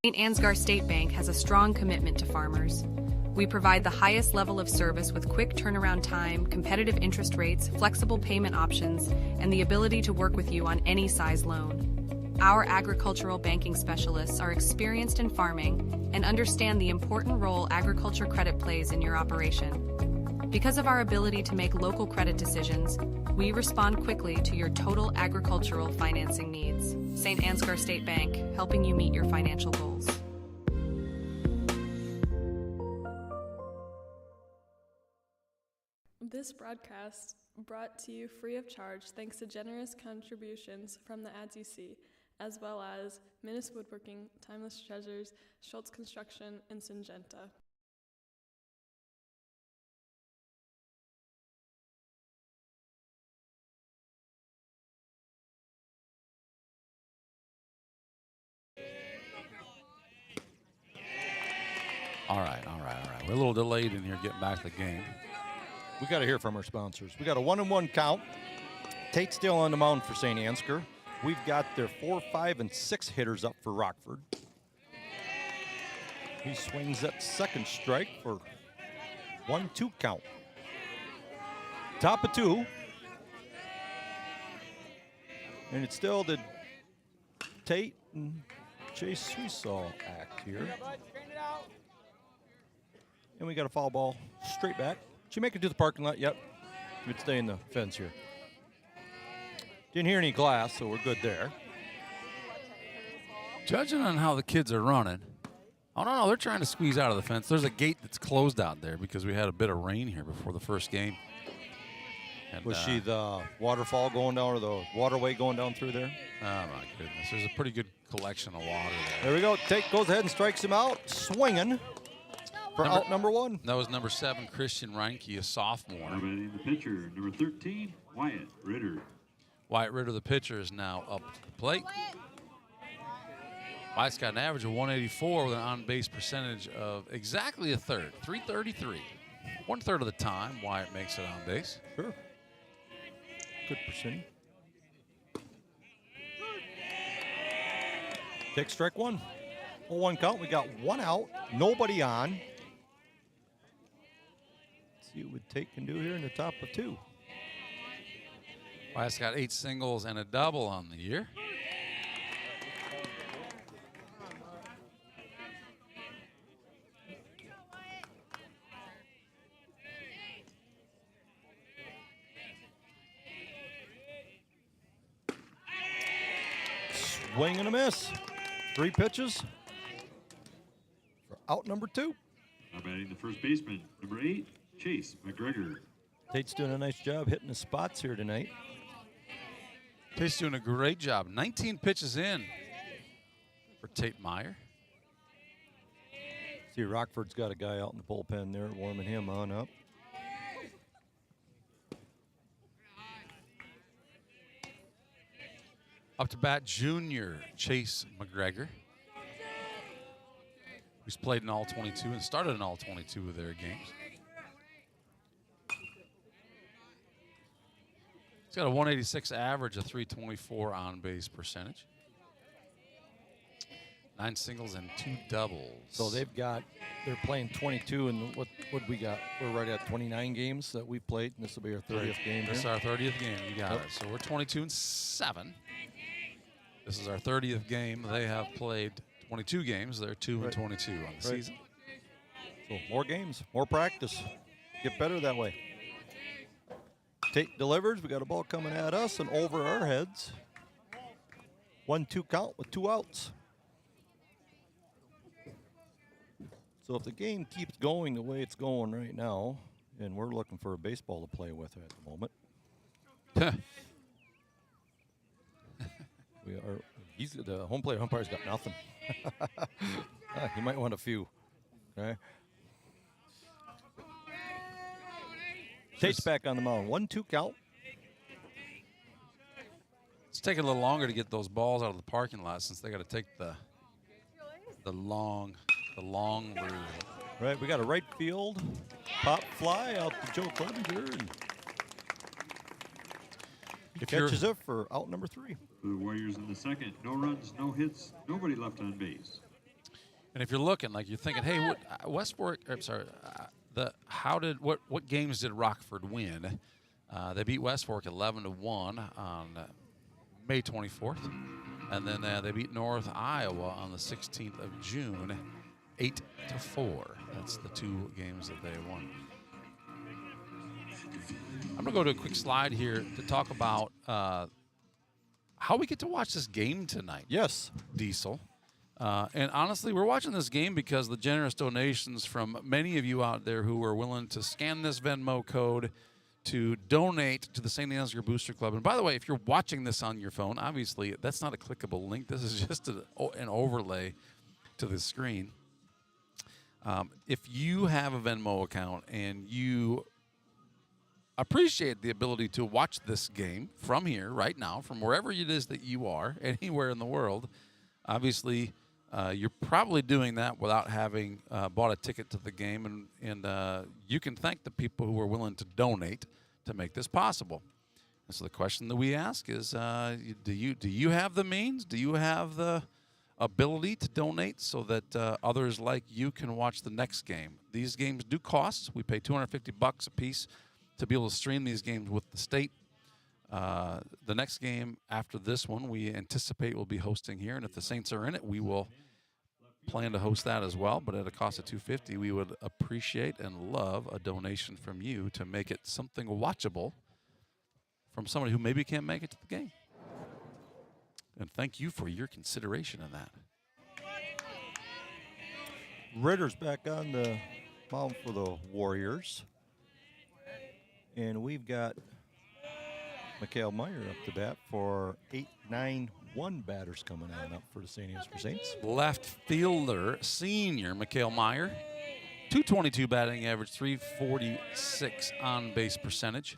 Saint Ansgar State Bank has a strong commitment to farmers. We provide the highest level of service with quick turnaround time, competitive interest rates, flexible payment options, and the ability to work with you on any size loan. Our agricultural banking specialists are experienced in farming and understand the important role agriculture credit plays in your operation. Because of our ability to make local credit decisions, we respond quickly to your total agricultural financing needs. Saint Ansgar State Bank, helping you meet your financial goals. This broadcast brought to you free of charge thanks to generous contributions from the ads you see, as well as Minnis Woodworking, Timeless Treasures, Schultz Construction, and Syngenta. All right. We're a little delayed in here getting back to the game. We got to hear from our sponsors. We got a 1-1 count. Tate still on the mound for St. Ansgar. We've got their 4, 5, and 6 hitters up for Rockford. He swings at second strike for 1-2 count. Top of 2. And it's still the Tate and Chase Sweesaw act here. And we got a foul ball straight back. Did you make it to the parking lot? Yep. We'd stay in the fence here. Didn't hear any glass, so we're good there. Judging on how the kids are running, oh, no, they're trying to squeeze out of the fence. There's a gate that's closed out there because we had a bit of rain here before the first game. And, Was she the waterfall going down or the waterway going down through there? Oh, my goodness. There's a pretty good collection of water there. There we go. Tate goes ahead and strikes him out, swinging for out number 1. That was number 7, Christian Reinke, a sophomore. Batting the pitcher, number 13, Wyatt Ritter. Wyatt Ritter, the pitcher, is now up to the plate. Wyatt's got an average of 184 with an on-base percentage of exactly a third, 333. 1/3 of the time, Wyatt makes it on base. Sure. Good percentage. Take strike 1. 0-1 count. We got 1 out. Nobody on. Let's see what Tate can do here in the top of 2. Wyatt's got 8 singles and a double on the year. Swing and a miss. 3 pitches for out number 2. Now batting the first baseman, number 8, Chase McGregor. Tate's doing a nice job hitting the spots here tonight. Tate's doing a great job. 19 pitches in for Tate Meyer. See, Rockford's got a guy out in the bullpen there, warming him on up. Up to bat, junior Chase McGregor, who's played in all 22 and started in all 22 of their games. He's got a 186 average, a 324 on-base percentage. 9 singles and 2 doubles. So they're playing 22, and what we got? We're right at 29 games that we've played, and this will be our 30th game. This is our 30th game. You got it. So we're 22-7. This is our 30th game. They have played 22 games. They're 2-22 on the season. So more games, more practice. Get better that way. Tate delivers. We got a ball coming at us and over our heads. 1-2 count with 2 outs. So if the game keeps going the way it's going right now, and we're looking for a baseball to play with at the moment. The home plate umpire's got nothing. He might want a few. Okay. Tate's back on the mound. 1-2 count. It's taking a little longer to get those balls out of the parking lot since they got to take the long route. Right, we got a right field pop fly out to Joe Clevenger. He catches it for out number 3. For the Warriors in the second, no runs, no hits, nobody left on base. And if you're looking, like you're thinking, hey, what games did Rockford win? They beat West Fork 11-1 on May 24th, and then they beat North Iowa on the 16th of June, 8-4. That's the 2 games that they won. I'm gonna go to a quick slide here to talk about how we get to watch this game tonight. Yes, Diesel. And honestly, we're watching this game because the generous donations from many of you out there who were willing to scan this Venmo code to donate to the Saint Ansgar Booster Club. And by the way, if you're watching this on your phone, obviously that's not a clickable link. This is just an overlay to the screen. If you have a Venmo account and you appreciate the ability to watch this game from here right now, from wherever it is that you are, anywhere in the world, obviously you're probably doing that without having bought a ticket to the game, and you can thank the people who are willing to donate to make this possible. And so the question that we ask is, do you have the means? Do you have the ability to donate so that others like you can watch the next game? These games do cost. We pay $250 a piece to be able to stream these games with the state. The next game after this one, we anticipate we'll be hosting here, and if the Saints are in it, we will plan to host that as well. But at a cost of $250, we would appreciate and love a donation from you to make it something watchable from somebody who maybe can't make it to the game. And thank you for your consideration in that. Ritter's back on the mound for the Warriors. And we've got Mikhail Meyer up to bat for 8-9-1 batters coming on up for the Saint Ansgar Saints. Left fielder, senior Mikhail Meyer. .222 batting average, .346 on-base percentage.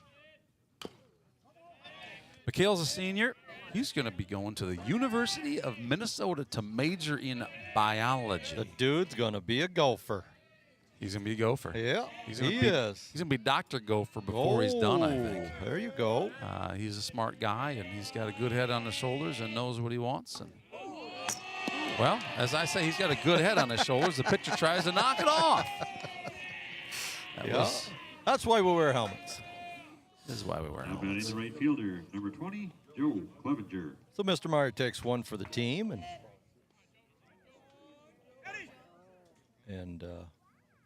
Mikhail's a senior. He's going to be going to the University of Minnesota to major in biology. The dude's going to be a gopher. He's going to be a gopher. Yeah, He's he going to be Dr. Gopher before he's done, I think. There you go. He's a smart guy, and he's got a good head on his shoulders and knows what he wants. And well, as I say, he's got a good head on his shoulders. The pitcher tries to knock it off. That's why we wear helmets. This is why we wear Batting helmets. the right fielder, number 20, Joe Clevenger. So Mr. Meyer takes one for the team, and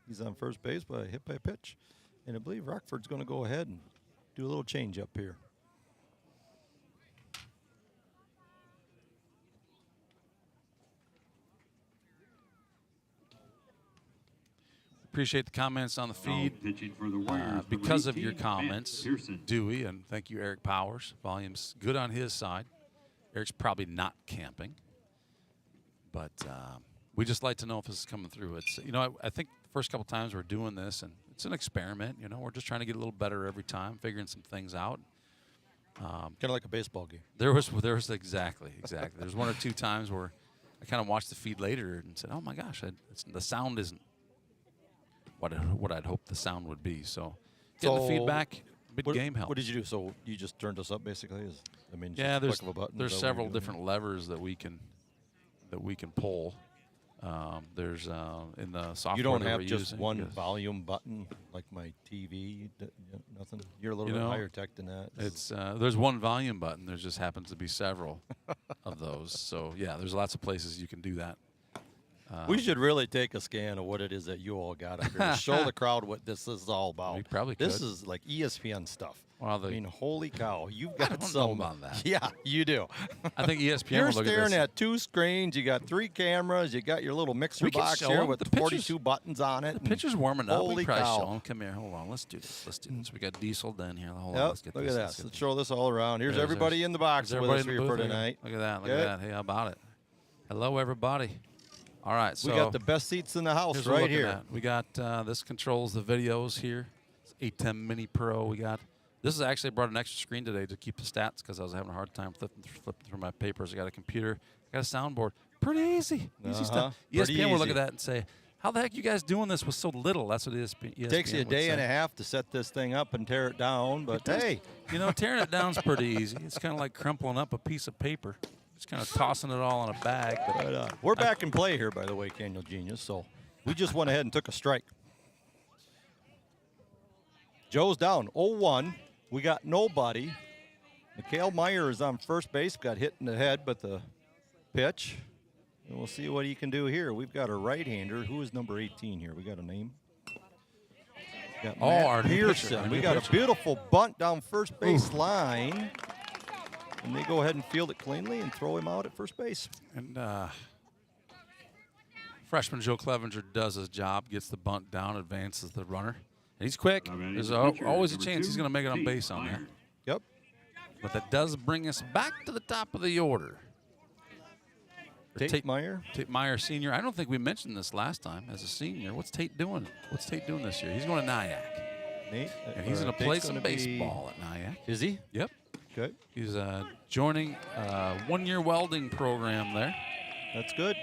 he's on first base by a hit by pitch. And I believe Rockford's going to go ahead and do a little change up here. Appreciate the comments on the feed. Pitching for the Warriors, because number of your 18, comments, Matt Pearson. Dewey, and thank you, Eric Powers. Volume's good on his side. Eric's probably not camping, but we just like to know if this is coming through. It's I think the first couple times we're doing this, and it's an experiment. We're just trying to get a little better every time, figuring some things out. Kind of like a baseball game. There was exactly. There's one or two times where I kind of watched the feed later and said, "Oh my gosh, the sound isn't what I'd hoped the sound would be." So getting the feedback mid-game helps. What did you do? So you just turned us up basically? Yeah, there's several different levers that we can pull. There's in the software. You don't that have we're just using, one yes. volume button like my TV. Nothing. You're a little bit higher tech than that. It's there's one volume button. There just happens to be several of those. So yeah, there's lots of places you can do that. We should really take a scan of what it is that you all got up here to show the crowd what this is all about. We probably This could. is like ESPN stuff. Well, I mean, holy cow! You've got don't some know about that. Yeah, you do. I think ESPN You're will look at staring this. at 2 screens. You got 3 cameras. You got your little mixer We can box show here 'em. with The pictures- 42 buttons on it. The pitcher's warming up. Holy We probably cow. show him. Come here. Hold on. Let's do this. Let's do this. We got Diesel done here. Hold on. Yep, Let's get look this. at Let's that. get Let's show this all around. Here's everybody in the box there's with us everybody in the for booth here. tonight. Look at that. Look Okay. at that. Hey, how about it? Hello, everybody. All right. So We got the best seats in the house here's what we're right looking here. at. We got this controls the videos here. It's 810 Mini Pro. We got this is actually I brought an extra screen today to keep the stats because I was having a hard time flipping through my papers. I got a computer. I got a soundboard. Pretty easy. Easy stuff. Pretty ESPN will look easy. at that and say, "How the heck you guys doing this with so little?" That's what ESPN Takes you a would day say. and a half to set this thing up and tear it down, but It does. hey, You know, tearing it down's pretty easy. It's kind of like crumpling up a piece of paper. Just kind of tossing it all in a bag. But we're back in play here, by the way, Canyon Genius. So we just went ahead and took a strike. Joe's down 0-1. We got nobody. Mikhail Meyer is on first base. Got hit in the head with the pitch. And we'll see what he can do here. We've got a right-hander. Who is number 18 here? We got a name. Got Matt our new pitcher, Pearson. our We new got pitcher. a beautiful bunt down first base line. And they go ahead and field it cleanly and throw him out at first base. And freshman Joe Clevenger does his job, gets the bunt down, advances the runner. And he's quick. There's always a chance he's going to make it on base on that. Yep. But that does bring us back to the top of the order. Tate Meyer. Tate Meyer Sr. I don't think we mentioned this last time as a senior. What's Tate doing? What's Tate doing this year? He's going to Nyack. Nate, And he's going to play some baseball at Nyack. Is he? Yep. Okay. He's joining a one-year welding program there. That's good.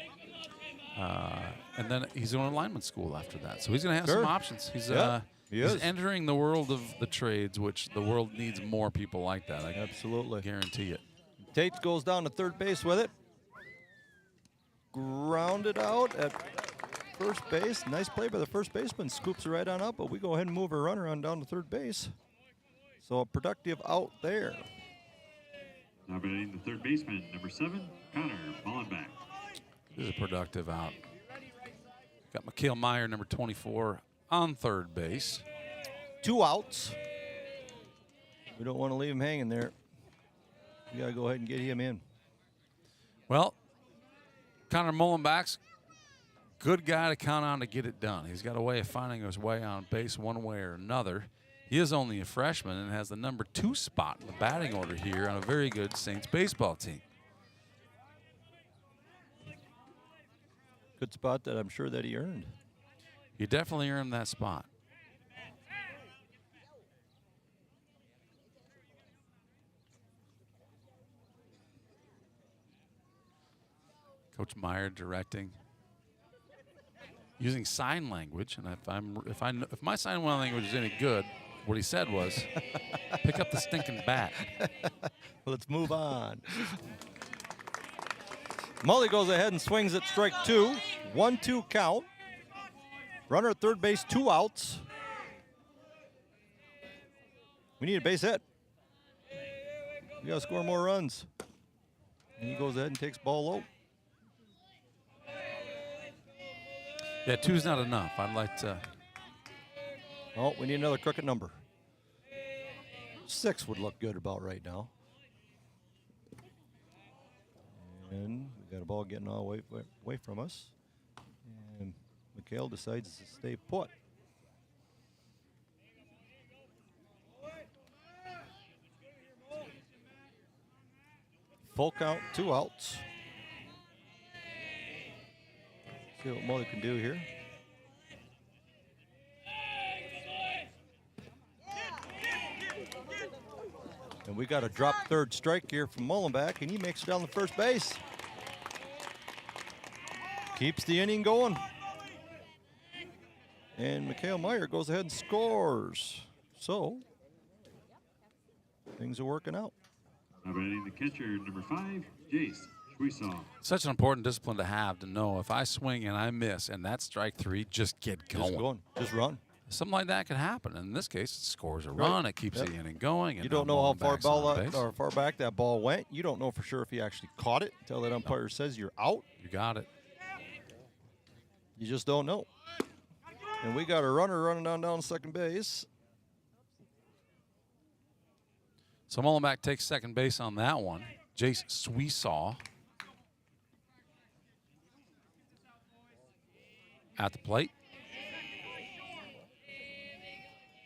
And then he's going to lineman school after that. So he's going to have Sure. some options. He's he he's is. entering the world of the trades, which the world needs more people like that. I Absolutely. guarantee it. Tate goes down to third base with it. Grounded out at first base. Nice play by the first baseman. Scoops it right on up, but we go ahead and move our runner on down to third base. So a productive out there. Now batting the third baseman, number 7, Connor Mullenbeck. This is a productive out. Got Mikhail Meyer, number 24, on third base. 2 outs. We don't want to leave him hanging there. We got to go ahead and get him in. Well, Connor Mullenbeck's good guy to count on to get it done. He's got a way of finding his way on base one way or another. He is only a freshman and has the number 2 spot in the batting order here on a very good Saints baseball team. Good spot that I'm sure that he earned. He definitely earned that spot. Coach Meyer directing, using sign language, and if my sign language is any good, what he said was, "Pick up the stinking bat." Let's move on. Mully goes ahead and swings at strike 2. 1-2 count. Runner at third base, 2 outs. We need a base hit. We got to score more runs. And he goes ahead and takes ball low. Yeah, 2's not enough. I'd like to. Oh, we need another crooked number. 6 would look good about right now. And we got a ball getting all away from us. And Mikhail decides to stay put. Full count, 2 outs. See what Mully can do here. And we got a drop third strike here from Mullenbeck, and he makes it down the first base. Keeps the inning going. And Mikhail Meyer goes ahead and scores. So, things are working out. Now batting the catcher, number 5, Jace Sweesaw. Such an important discipline to have, to know if I swing and I miss and that's strike 3, just get going. Just going. Just run. Something like that could happen. In this case, it scores a run. It keeps the inning going. And You don't know how far back that ball went. You don't know for sure if he actually caught it until that umpire says you're out. You got it. You just don't know. And we got a runner running down second base. So Mullenbeck takes second base on that one. Jace Sweesaw at the plate.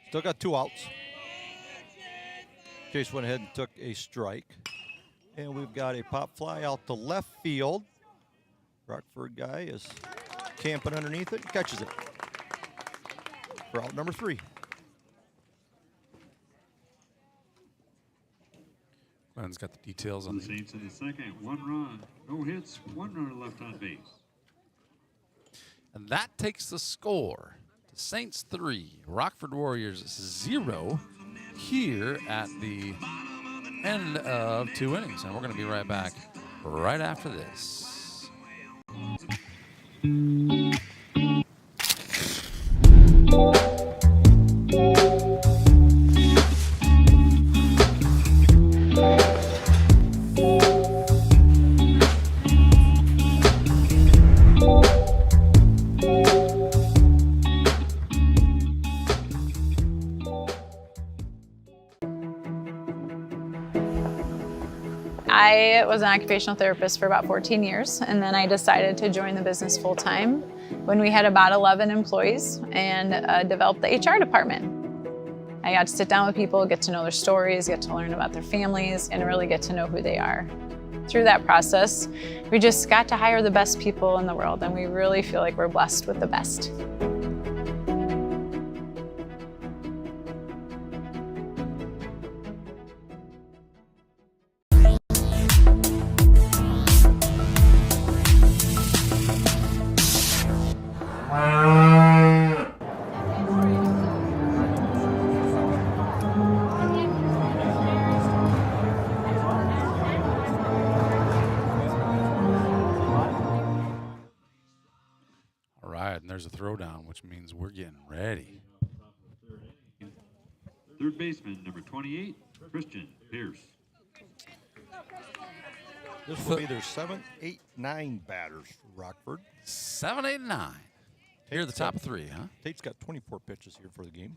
Still got 2 outs. Chase went ahead and took a strike. And we've got a pop fly out to left field. Rockford guy is camping underneath it, catches it for out number 3. Glenn's got the details on the Saints in the second. 1 run, no hits, 1 runner left on base. And that takes the score to Saints 3, Rockford Warriors 0 here at the end of 2 innings. And we're going to be right back right after this. I was an occupational therapist for about 14 years, and then I decided to join the business full-time when we had about 11 employees and developed the HR department. I got to sit down with people, get to know their stories, get to learn about their families, and really get to know who they are. Through that process, we just got to hire the best people in the world, and we really feel like we're blessed with the best. There's a throwdown, which means we're getting ready. Third baseman, number 28, Christian Pierce. This will be their 7, 8, 9 batters for Rockford. 7, 8, 9. Here are the top 3, huh? Tate's got 24 pitches here for the game.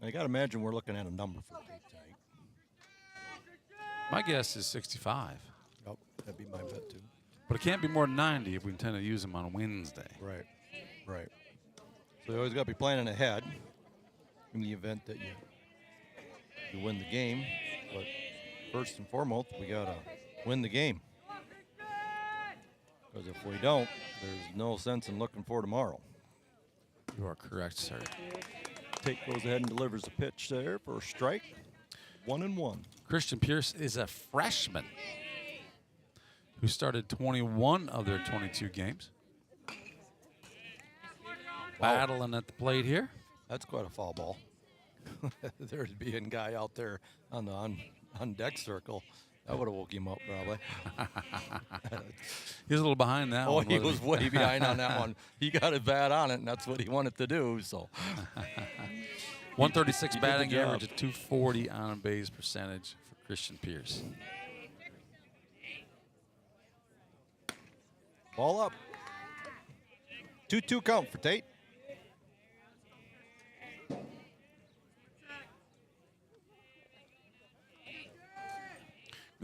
Now you got to imagine we're looking at a number for Tate tonight. My guess is 65. Oh, that'd be my bet too. But it can't be more than 90 if we intend to use them on Wednesday. Right. Right. So you always got to be planning ahead in the event that you win the game. But first and foremost, we got to win the game. Because if we don't, there's no sense in looking for tomorrow. You are correct, sir. Tate goes ahead and delivers a pitch there for a strike. 1-1. Christian Pierce is a freshman who started 21 of their 22 games. Battling at the plate here. That's quite a foul ball. There's being a guy out there on the on deck circle. That would have woke him up probably. He was a little behind that one. Oh, he was way behind on that one. He got his bat on it, and that's what he wanted to do. So 136 batting average, a 240 on base percentage for Christian Pierce. Ball up. 2-2 count for Tate.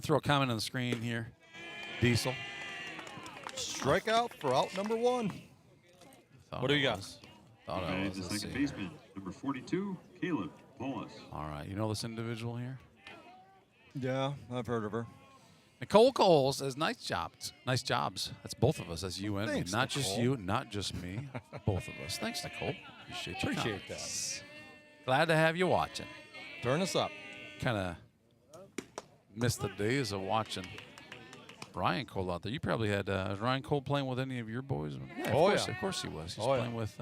Throw a comment on the screen here. Diesel. Strikeout for out number 1. What do you got? Thought okay, I was. The second baseman, number 42, Caleb Paulus. All right, you know this individual here? Yeah, I've heard of her. Nicole Cole says, nice jobs. Nice jobs. That's both of us. That's you and Thanks, me. Not Nicole. just you, not just me. Both of us. Thanks, Nicole. Appreciate that. Glad to have you watching. Turn us up. Kind of missed the days of watching Ryan Cole out there. You probably had is Ryan Cole playing with any of your boys? Yeah, of course he was. He's playing with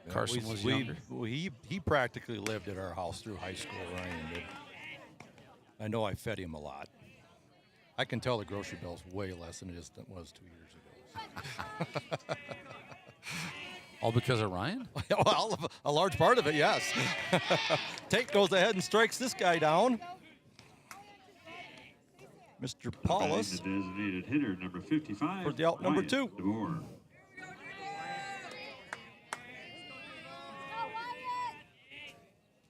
Carson was younger. He practically lived at our house through high school, Ryan did. I know I fed him a lot. I can tell the grocery bill's way less than it was 2 years ago. All because of Ryan? Well, a large part of it, yes. Tate goes ahead and strikes this guy down. Mr. Paulus. The designated hitter, number 55. For the out number 2. DeBoer.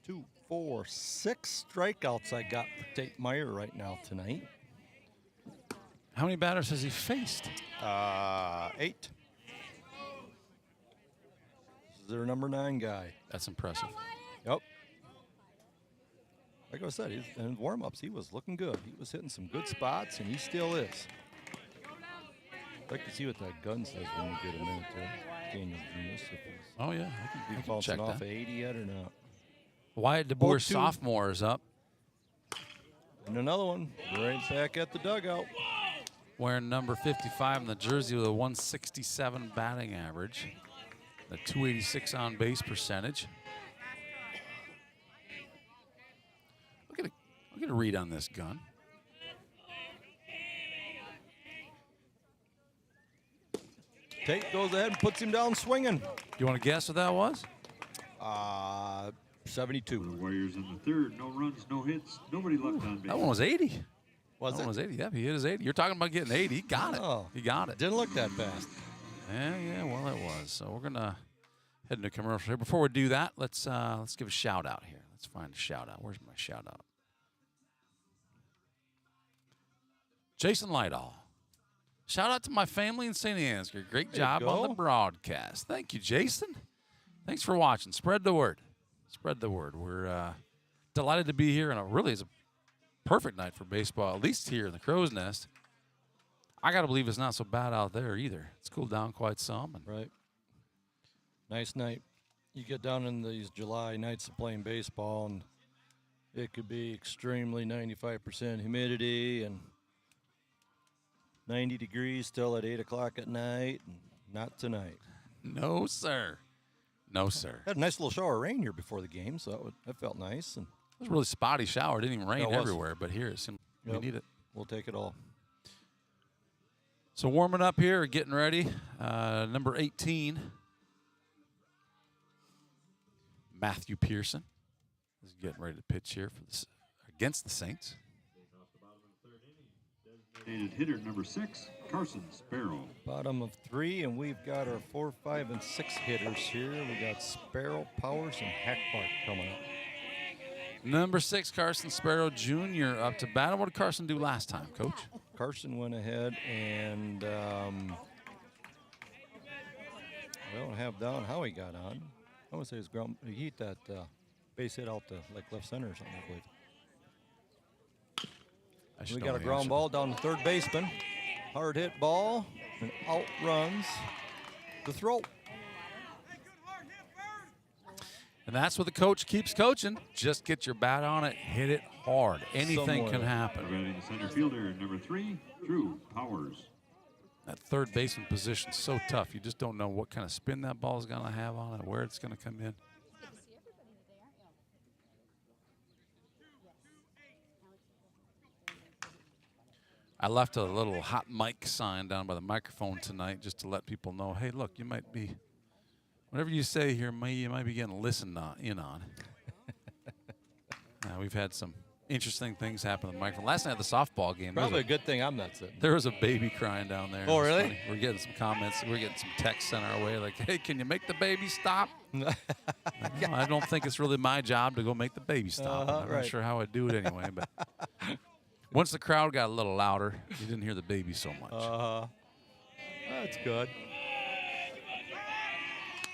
2, 4, 6 strikeouts I got for Tate Meyer right now tonight. How many batters has he faced? 8. This is their number 9 guy. That's impressive. Yep. Like I said, in warm-ups, he was looking good. He was hitting some good spots, and he still is. I'd like to see what that gun says when we get a minute there. Daniel Venus, if he's, Oh, yeah. I can bouncing check off that. of 80 yet or not. Wyatt DeBoer, sophomore, is up. And another one right back at the dugout. Wearing number 55 in the jersey with a 167 batting average, a 286 on base percentage. I'll get a read on this gun. Tate goes ahead and puts him down swinging. You want to guess what that was? 72. The Warriors in the third. No runs, no hits. Nobody left on base. That one was 80. Was that it? one was 80. Yeah, he hit his 80. You're talking about getting 80. He got it. Oh. He got it. Didn't look that fast. Yeah, well, it was. So we're gonna head into commercial here. Before we do that, let's give a shout out here. Let's find a shout out. Where's my shout out? Jason Lightaw. Shout out to my family in Saint Ansgar. Great job on the broadcast. Thank you, Jason. Thanks for watching. Spread the word. Spread the word. We're delighted to be here, and it really is a perfect night for baseball, at least here in the Crow's Nest. I got to believe it's not so bad out there either. It's cooled down quite some. And Right. Nice night. You get down in these July nights of playing baseball, and it could be extremely 95% humidity and 90 degrees still at 8 o'clock at night. And not tonight. No, sir. No, sir. Had a nice little shower of rain here before the game, so that felt nice. And It was a really spotty shower. It didn't even rain Yeah, it was. everywhere, but here it seemed we Yep. need it. We'll take it all. So warming up here, getting ready. Number 18, Matthew Pearson is getting ready to pitch here for against the Saints. Designated hitter, number 6, Carson Sparrow. Bottom of 3, and we've got our 4, 5, and 6 hitters here. We got Sparrow, Powers, and Hackbark coming up. Number 6, Carson Sparrow Jr. up to bat. What did Carson do last time, Coach? Carson went ahead and I don't have down how he got on. I want to say his ground. He hit that base hit out to like left center or something, I believe. We got a ground ball down to third baseman. Hard hit ball and out runs the throw. And that's what the coach keeps coaching. Just get your bat on it, hit it hard. Anything can happen. Batting the center fielder, number 3, Drew Powers. That third baseman position is so tough. You just don't know what kind of spin that ball is going to have on it, where it's going to come in. I left a little hot mic sign down by the microphone tonight just to let people know, hey, look, you might be, whatever you say here, you might be getting listened in on. We've had some interesting things happen on the microphone. Last night at the softball game. Probably a good thing I'm not sitting. There was a baby crying down there. Oh, It was really? funny. We're getting some comments. We're getting some texts sent our way like, hey, can you make the baby stop? No, I don't think it's really my job to go make the baby stop. I'm not right. sure how I'd do it anyway. But once the crowd got a little louder, you didn't hear the baby so much. That's good.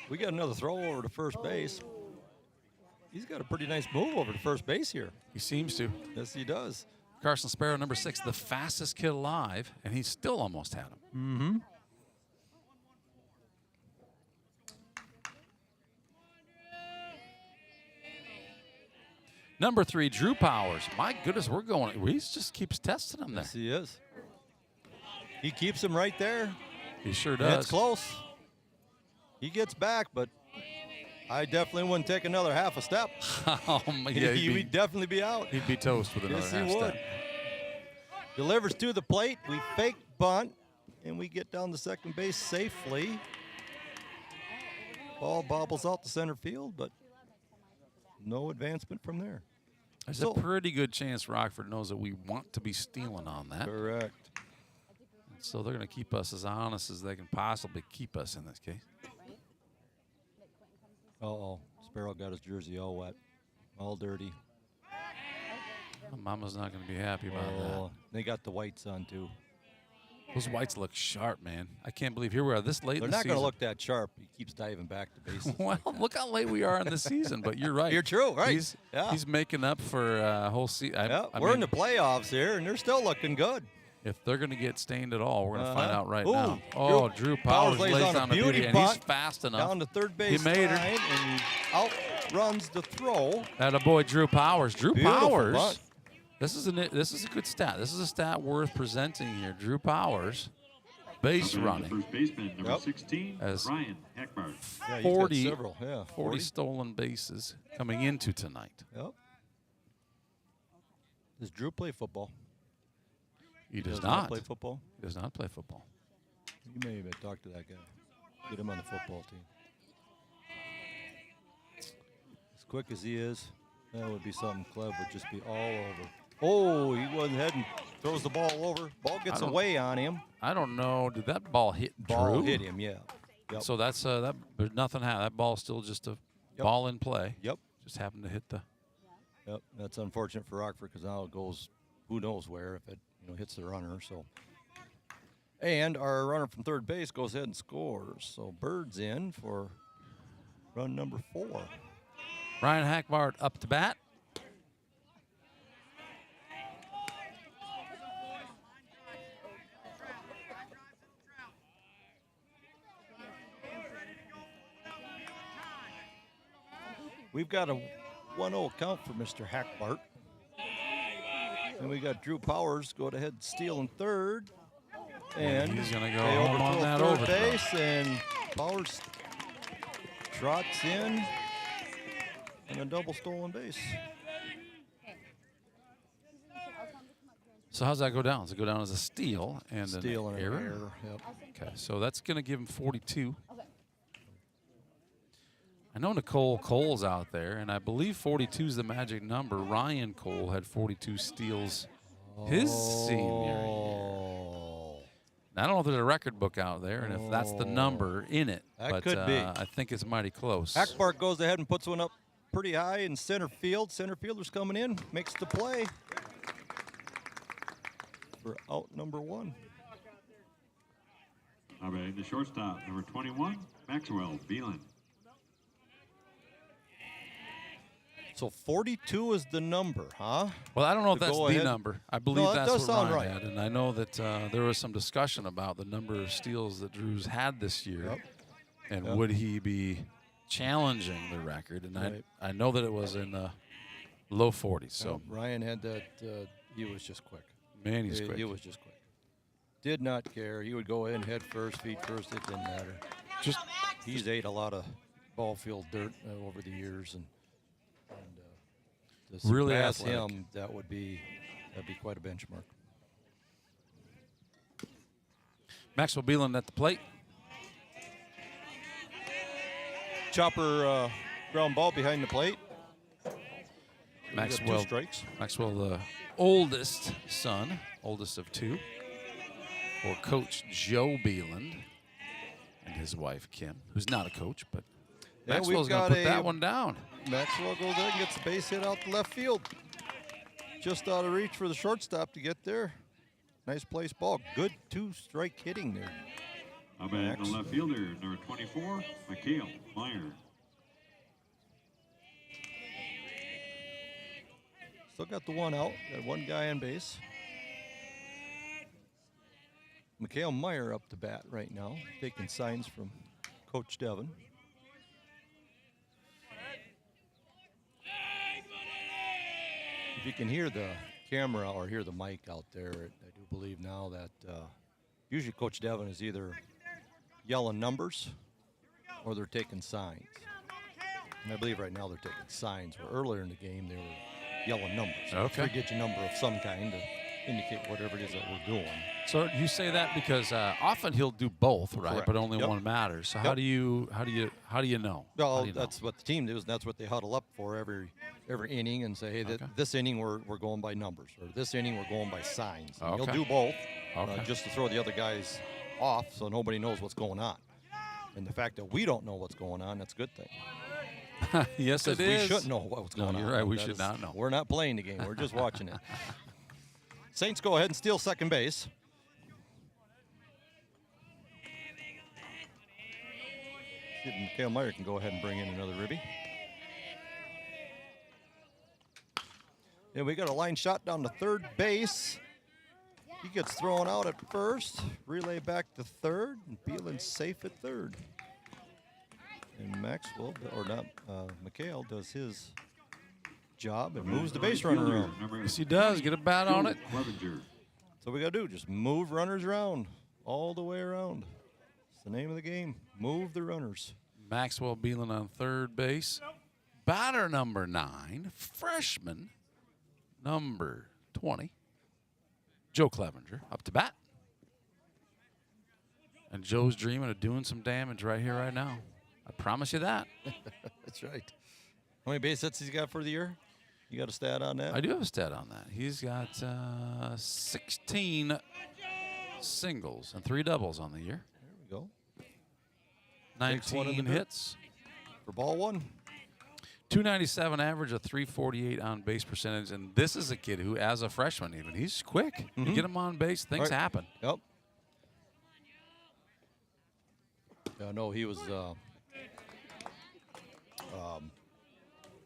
We got another throw over to first base. He's got a pretty nice move over to first base here. He seems to. Yes, he does. Carson Sparrow, number 6, the fastest kid alive, and he still almost had him. Mm-hmm. Number 3, Drew Powers. My goodness, we're going. He just keeps testing him there. Yes, he is. He keeps him right there. He sure And does. it's close. He gets back, but I definitely wouldn't take another half a step. Oh, yeah, He'd definitely be out. He'd be toast with another Yes, half he would. step. Delivers to the plate. We fake bunt, and we get down to second base safely. Ball bobbles out to center field, but no advancement from there. There's a pretty good chance Rockford knows that we want to be stealing on that. Correct. So they're going to keep us as honest as they can possibly keep us in this case. Uh-oh. Sparrow got his jersey all wet, all dirty. Mama's not going to be happy about that. They got the whites on, too. Those whites look sharp, man. I can't believe here we are this late in the season. They're not going to look that sharp. He keeps diving back to bases. Well, look how late we are in the season, but you're right. You're true, right. He's making up for a whole season. We're in the playoffs here, and they're still looking good. If they're going to get stained at all, we're going to find out right Ooh, now. Oh, Drew Powers lays down a beauty, and he's fast enough. Down to third base he made line and outruns the throw. That a boy, Drew Powers. Drew Beautiful Powers. bunt. This is a good stat. This is a stat worth presenting here. Drew Powers, base running. First baseman, number 16, as Ryan Hackbart. 40 stolen bases coming into tonight. Yep. Does Drew play football? He does not play football? He does not play football. You may even talk to that guy. Get him on the football team. As quick as he is, that would be something Clev would just be all over. Oh, he wasn't heading. Throws the ball over. Ball gets away on him. I don't know. Did that ball hit Drew? Ball hit him, yeah. Yep. So that's that. There's nothing. That ball's still just a ball in play. Yep. Just happened to hit the. Yep. That's unfortunate for Rockford because now it goes who knows where if it hits the runner. So. And our runner from third base goes ahead and scores. So Bird's in for run number 4. Ryan Hackbart up to bat. We've got a 1-0 count for Mr. Hackbart. And we got Drew Powers go ahead and steal in third. And he's going to go home on that third base, and Powers trots in and a double stolen base. So how's that go down? Does it go down as a steal and an error? Yep. Okay, so that's going to give him 42. I know Nicole Cole's out there, and I believe 42 is the magic number. Ryan Cole had 42 steals his senior year. Now, I don't know if there's a record book out there, and if that's the number in it. That could be. I think it's mighty close. Hackbart goes ahead and puts one up pretty high in center field. Center fielder's coming in, makes the play for out number 1. Now batting the shortstop, number 21, Maxwell Beelan. So 42 is the number, huh? Well, I don't know if that's the number. I believe that's what Ryan had. And I know that there was some discussion about the number of steals that Drew's had this year. And would he be challenging the record? And I know that it was in the low 40s. So Ryan had that. He was just quick. Man, he's quick. He was just quick. Did not care. He would go in head first, feet first. It didn't matter. He's ate a lot of ball field dirt over the years, and to really surpass athletic. him, that'd be quite a benchmark. Maxwell Beelan at the plate. Chopper ground ball behind the plate. Maxwell, 2 strikes. Maxwell, the oldest son, oldest of 2, for Coach Joe Beeland and his wife Kim, who's not a coach, but Maxwell's going to put that one down. Maxwell goes there and gets the base hit out to left field. Just out of reach for the shortstop to get there. Nice place ball. Good 2-strike hitting there. Now batting the left fielder, number 24, Mikhail Meyer. Still got the 1 out. Got 1 guy on base. Mikhail Meyer up to bat right now, taking signs from Coach Devon. If you can hear the camera or hear the mic out there, I do believe now that usually Coach Devon is either yelling numbers or they're taking signs. And I believe right now they're taking signs, where earlier in the game they were yelling numbers. Okay. A three-digit number of some kind to indicate whatever it is that we're doing. So you say that because often he'll do both, right? Correct. But only Yep. one matters. So Yep. how do you know? Well, How do you know? that's what the team does, and that's what they huddle up for every inning and say, hey, this inning we're going by numbers, or this inning we're going by signs. And Okay. You'll do both, Okay. just to throw the other guys off so nobody knows what's going on. And the fact that we don't know what's going on, that's a good thing. Yes, it we is. should know what's going No, on. you're right. We That should is- not know. We're not playing the game. We're just watching it. Saints go ahead and steal second base. See if Mikhail Meyer can go ahead and bring in another ribby. And we got a line shot down to third base. He gets thrown out at first. Relay back to third. And Beelan's safe at third. And Maxwell, or not, Mikhail does his job and moves the base runner around. Yes, he does. Get a bat on it. So we got to do, just move runners around all the way around. It's the name of the game. Move the runners. Maxwell Beelan on third base. Batter number 9, freshman number 20, Joe Clevenger, up to bat. And Joe's dreaming of doing some damage right here, right now. I promise you that. That's right. How many base hits he's got for the year? You got a stat on that? I do have a stat on that. He's got 16 singles and 3 doubles on the year. There we go. 19 hits. For ball one. 297 average, a 348 on base percentage. And this is a kid who, as a freshman even, he's quick. You get him on base, things happen. Yep. Yeah, no, he was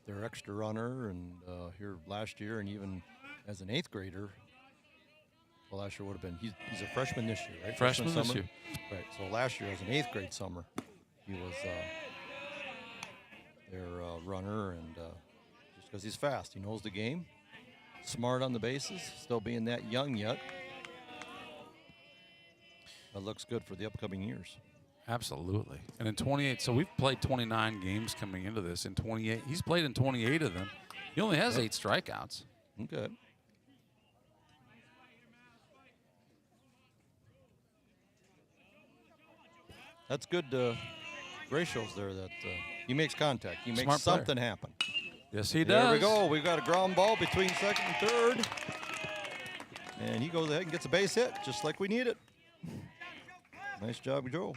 their extra runner, and here last year, and even as an 8th grader. Well, last year would have been, he's a freshman this year, right? Freshman this summer. year. Right, so last year as an 8th grade summer, he was their runner, and just because he's fast, he knows the game, smart on the bases, still being that young yet. That looks good for the upcoming years. Absolutely. And in 28, so we've played 29 games coming into this. In 28, he's played in 28 of them. He only has 8 strikeouts. Okay. That's good ratios there that he makes contact. He makes Smart player. something happen. Yes, he There does. we go. We've got a ground ball between second and third. And he goes ahead and gets a base hit just like we need it. Nice job, Joe.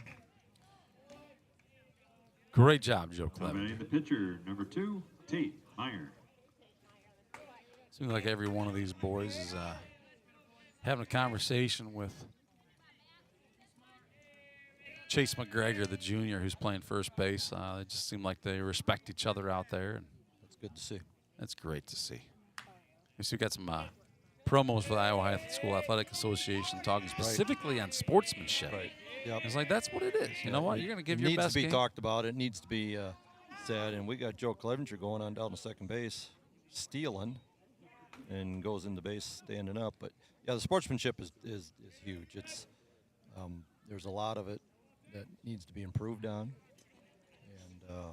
Great job, Joe Clevenger. The pitcher, number 2, Tate Meyer. Seems like every one of these boys is having a conversation with Chase McGregor, the junior, who's playing first base. They just seem like they respect each other out there. And that's good to see. That's great to see. We still got some promos for the Iowa High School Athletic Association talking specifically on sportsmanship. Right. Yep. It's like, that's what it is. You know what? You're going to give your best It needs to be game. talked about. It needs to be said. And we got Joe Clevenger going on down to second base, stealing, and goes into base standing up. But, yeah, the sportsmanship is huge. It's there's a lot of it that needs to be improved on. And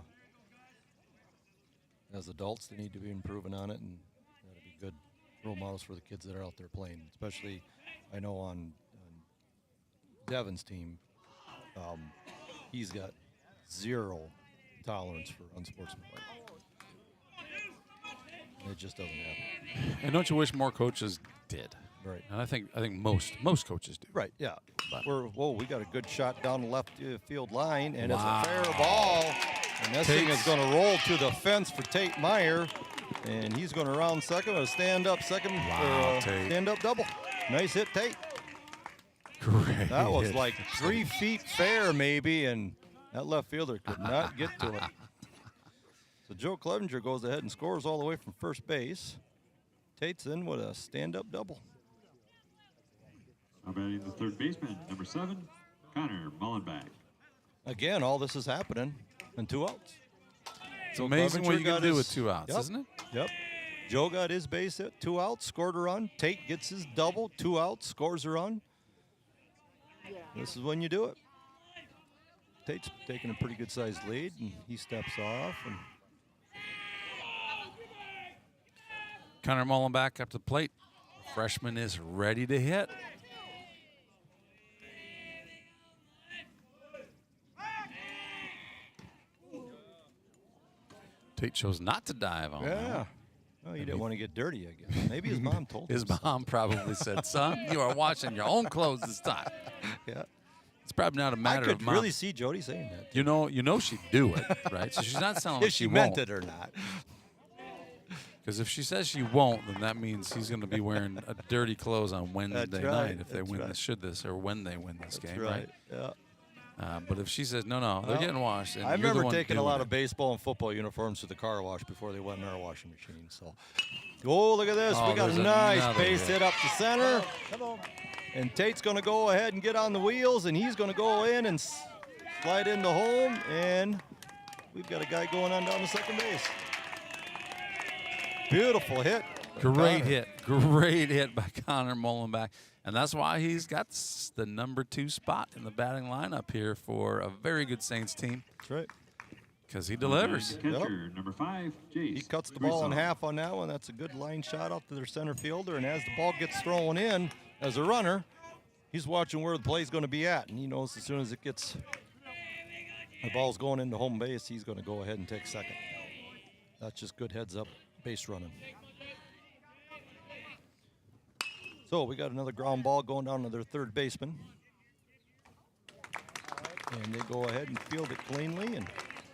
as adults, they need to be improving on it. And that'll be good role models for the kids that are out there playing, especially, I know, on Devin's team, he's got 0 tolerance for unsportsmanlike. It just doesn't happen. And don't you wish more coaches did? Right. And I think most coaches do. Right. Yeah. But We got a good shot down the left field line, and Wow. it's a fair ball. And this thing is going to roll to the fence for Tate Meyer, and he's going to round second with a stand-up second, stand-up double. Nice hit, Tate. Great. That was like 3 feet fair, maybe, and that left fielder could not get to it. So Joe Clevenger goes ahead and scores all the way from first base. Tate's in with a stand-up double. Now batting the third baseman, number 7, Connor Mullenbeck. Again, all this is happening in 2 outs. It's amazing what you can do with 2 outs, Yep. isn't it? Yep. Joe got his base hit, 2 outs, scored a run. Tate gets his double, 2 outs, scores a run. This is when you do it. Tate's taking a pretty good sized lead, and he steps off, and Connor Mullenback up to the plate. The freshman is ready to hit. Tate chose not to dive on that. Yeah. Oh, you didn't want to get dirty, I guess. Maybe his mom told him. His mom probably said, son, you are washing your own clothes this time. Yeah. It's probably not a matter I of could mom. really see Jody saying that. You know she'd do it, right? So she's not telling If she she won't. meant it or not. Because if she says she won't, then that means he's going to be wearing a dirty clothes on Wednesday night if they win this, or when they win this game, right? Yeah. But if she says, no, they're getting washed. And I you're the remember one taking a doing lot it. of baseball and football uniforms to the car wash before they went in our washing machine. So, oh, look at this. Oh, We got a there's nice another base hit. hit up the center. Come on. And Tate's going to go ahead and get on the wheels, and he's going to go in and slide into home. And we've got a guy going on down to second base. Beautiful hit. Great hit by Connor Mullenback. And that's why he's got the number 2 spot in the batting lineup here for a very good Saints team. That's right. Because he delivers. Catcher, number 5, Jace. He cuts the ball in half on that one. That's a good line shot out to their center fielder. And as the ball gets thrown in, as a runner, he's watching where the play's going to be at. And he knows as soon as it gets, the ball's going into home base, he's going to go ahead and take second. That's just good heads-up base running. So we got another ground ball going down to their third baseman. And they go ahead and field it cleanly, and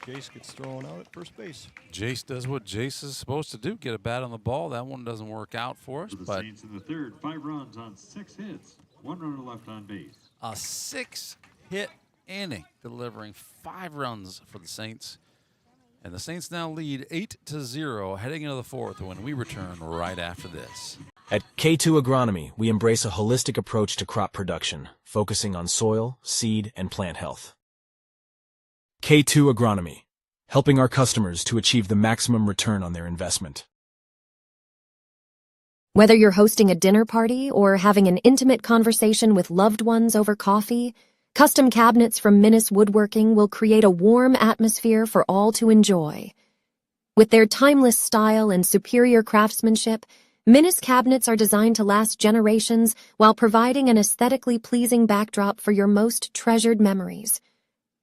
Jace gets thrown out at first base. Jace does what Jace is supposed to do, get a bat on the ball. That one doesn't work out for us. For the But Saints in the third, 5 runs on 6 hits, 1 runner left on base. a 6-hit inning, delivering 5 runs for the Saints. And the Saints now lead 8-0 heading into the 4th when we return right after this. At K2 Agronomy, we embrace a holistic approach to crop production, focusing on soil, seed, and plant health. K2 Agronomy, helping our customers to achieve the maximum return on their investment. Whether you're hosting a dinner party or having an intimate conversation with loved ones over coffee, custom cabinets from Minnis Woodworking will create a warm atmosphere for all to enjoy. With their timeless style and superior craftsmanship, Minnis cabinets are designed to last generations while providing an aesthetically pleasing backdrop for your most treasured memories.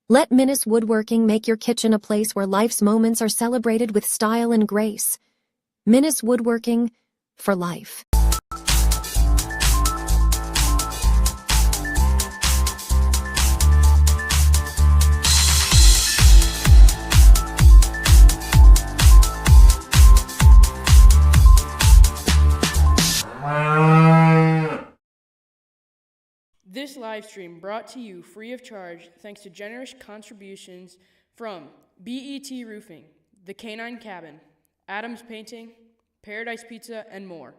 Let Minnis Woodworking make your kitchen a place where life's moments are celebrated with style and grace. Minnis Woodworking, for life. This live stream brought to you free of charge thanks to generous contributions from BET Roofing, The Canine Cabin, Adams Painting, Paradise Pizza, and more.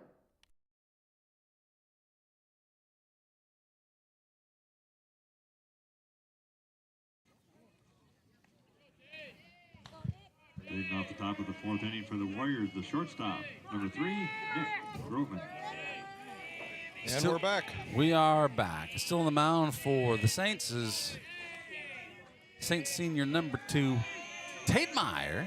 Leading off the top of the 4th inning for the Warriors, the shortstop, number 3, Nick Groveman. And we're back. We are back. Still on the mound for the Saints is Saints senior number 2, Tate Meyer,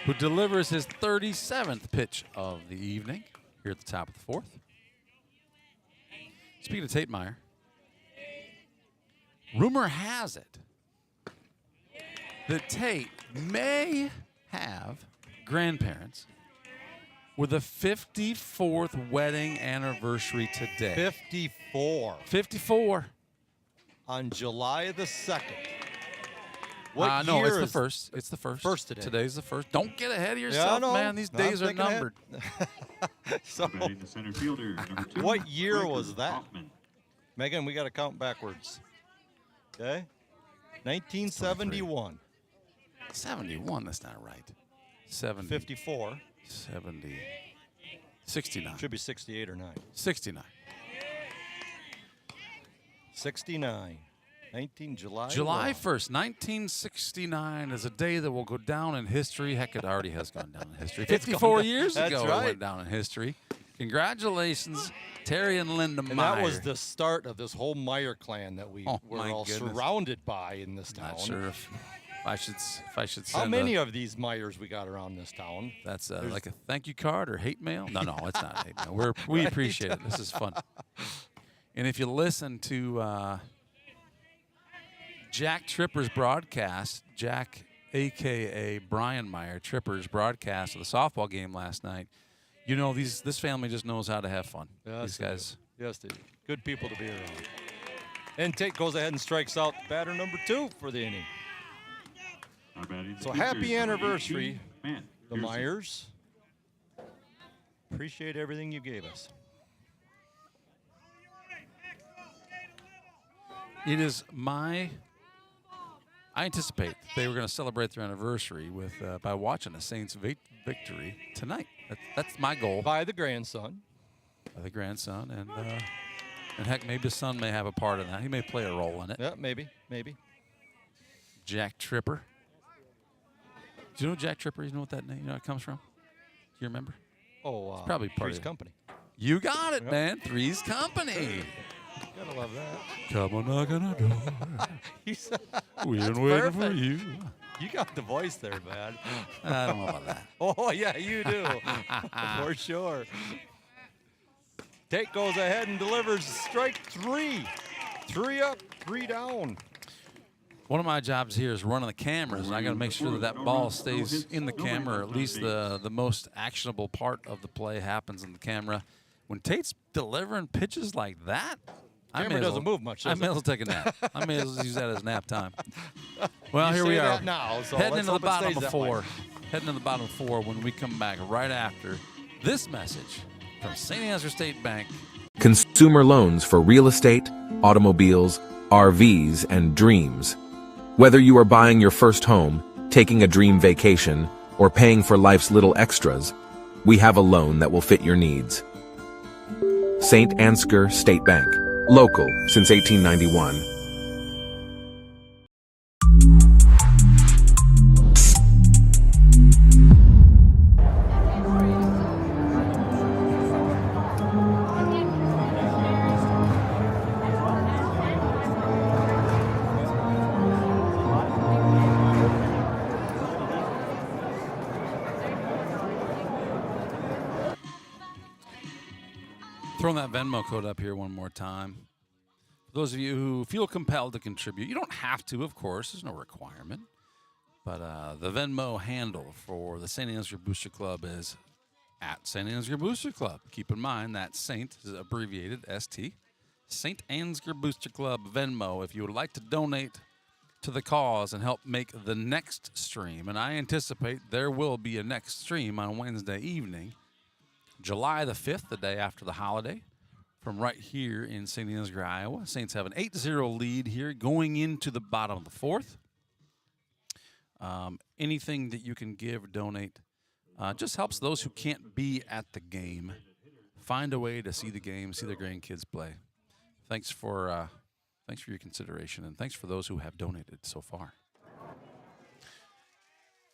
who delivers his 37th pitch of the evening here at the top of the 4th. Speaking of Tate Meyer, rumor has it that Tate may have grandparents with a 54th wedding anniversary today. 54. 54. On July the 2nd. What no, year it's the is first. It's the first. First today. Today's the first. Don't get ahead of yourself, no, man. These no, I'm days are thinking ahead. numbered. So, Batting the center fielder, number 2. what year Riker was that? Hoffman. Megan, we got to count backwards. Okay? 1971. 71, that's not right. 70. 54. 70. 69. Should be 68 or 9. 69. 69. July July 1st, 1969 is a day that will go down in history. Heck, it already has gone down in history. 54 years ago, it went down in history. Congratulations, Terry and Linda Meyer. And that was the start of this whole Meyer clan that we were my all goodness. surrounded by in this town. Not sure if If I should How send many of these Myers we got around this town? That's like a thank you card or hate mail? No, it's not hate mail. We appreciate it. This is fun. And if you listen to Jack Tripper's broadcast, Jack, a.k.a. Brian Meyer, Tripper's broadcast of the softball game last night, you know this family just knows how to have fun. Yes, these guys. Yes, they do. Good people to be around. And Tate goes ahead and strikes out batter number 2 for the inning. So happy anniversary, the Myers. Appreciate everything you gave us. It is I anticipate they were going to celebrate their anniversary with by watching the Saints victory tonight. That's my goal. By the grandson. By the grandson, and heck, maybe the son may have a part in that. He may play a role in it. Yeah, maybe. Jack Tripper. Do you know Jack Tripper? You know what that name? You know where it comes from? Do you remember? Oh, it's probably part Three's of Company. You got it, man. Three's Company. Gotta love that. Come on, knock on the door. We've been waiting for you. You got the voice there, man. I don't know about that. Oh, yeah, you do. For sure. Tate goes ahead and delivers strike 3. 3 up, 3 down. One of my jobs here is running the cameras, and I got to make sure that ball stays in the camera, or at least the most actionable part of the play happens in the camera. When Tate's delivering pitches like that, Camera doesn't move much, I does may as it? well take a nap. I may as well use that as nap time. Well, You here say we are. that now, so heading let's into the hope it bottom stays of that 4. way. Heading to the bottom of 4 when we come back right after this message from Saint Ansgar State Bank. Consumer loans for real estate, automobiles, RVs, and dreams. Whether you are buying your first home, taking a dream vacation, or paying for life's little extras, we have a loan that will fit your needs. Saint Ansgar State Bank. Local since 1891. Throwing that Venmo code up here one more time. For those of you who feel compelled to contribute, you don't have to, of course. There's no requirement. But the Venmo handle for the Saint Ansgar Booster Club is at Saint Ansgar Booster Club. Keep in mind that Saint is abbreviated ST. Saint Ansgar Booster Club Venmo if you would like to donate to the cause and help make the next stream. And I anticipate there will be a next stream on Wednesday evening, July the 5th, the day after the holiday, from right here in St. Ansgar, Iowa. Saints have an 8-0 lead here going into the bottom of the 4th. Anything that you can give or donate just helps those who can't be at the game find a way to see the game, see their grandkids play. Thanks for your consideration, and thanks for those who have donated so far.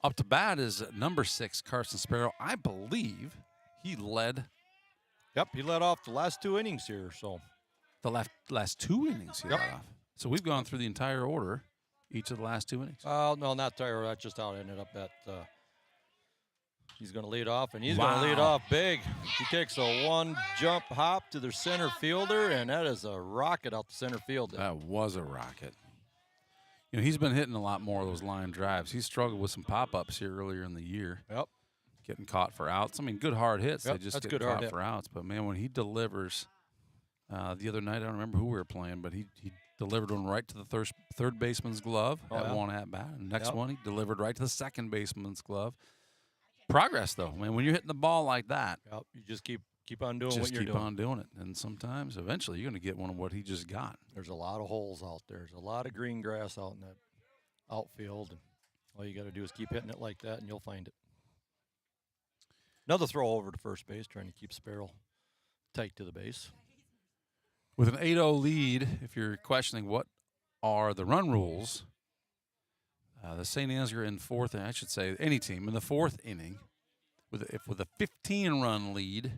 Up to bat is number 6, Carson Sparrow. I believe he led. Yep, he led off the last 2 innings here. So the last 2 innings he led off. So we've gone through the entire order, each of the last 2 innings. No, not Tyler. That's just how it ended up. He's going to lead off, and he's going to lead off big. He takes a 1-jump hop to the center fielder, and that is a rocket out the center field. That was a rocket. You know, he's been hitting a lot more of those line drives. He struggled with some pop-ups here earlier in the year. Yep. Getting caught for outs. I mean, good hard hits. Yep, they just that's get good hard caught hit. for outs. But, man, when he delivers the other night, I don't remember who we were playing, but he delivered one right to the third baseman's glove one at-bat. And next one, he delivered right to the second baseman's glove. Progress, though. I mean, when you're hitting the ball like that, you just keep on doing what you're doing. Just keep on doing it. And sometimes, eventually, you're going to get one of what he just got. There's a lot of holes out there. There's a lot of green grass out in that outfield. And all you got to do is keep hitting it like that, and you'll find it. Another throw over to first base, trying to keep Sparrow tight to the base. With an 8-0 lead, if you're questioning what are the run rules, the St. Ansgar in fourth, I should say, any team in the 4th inning, with a 15-run lead,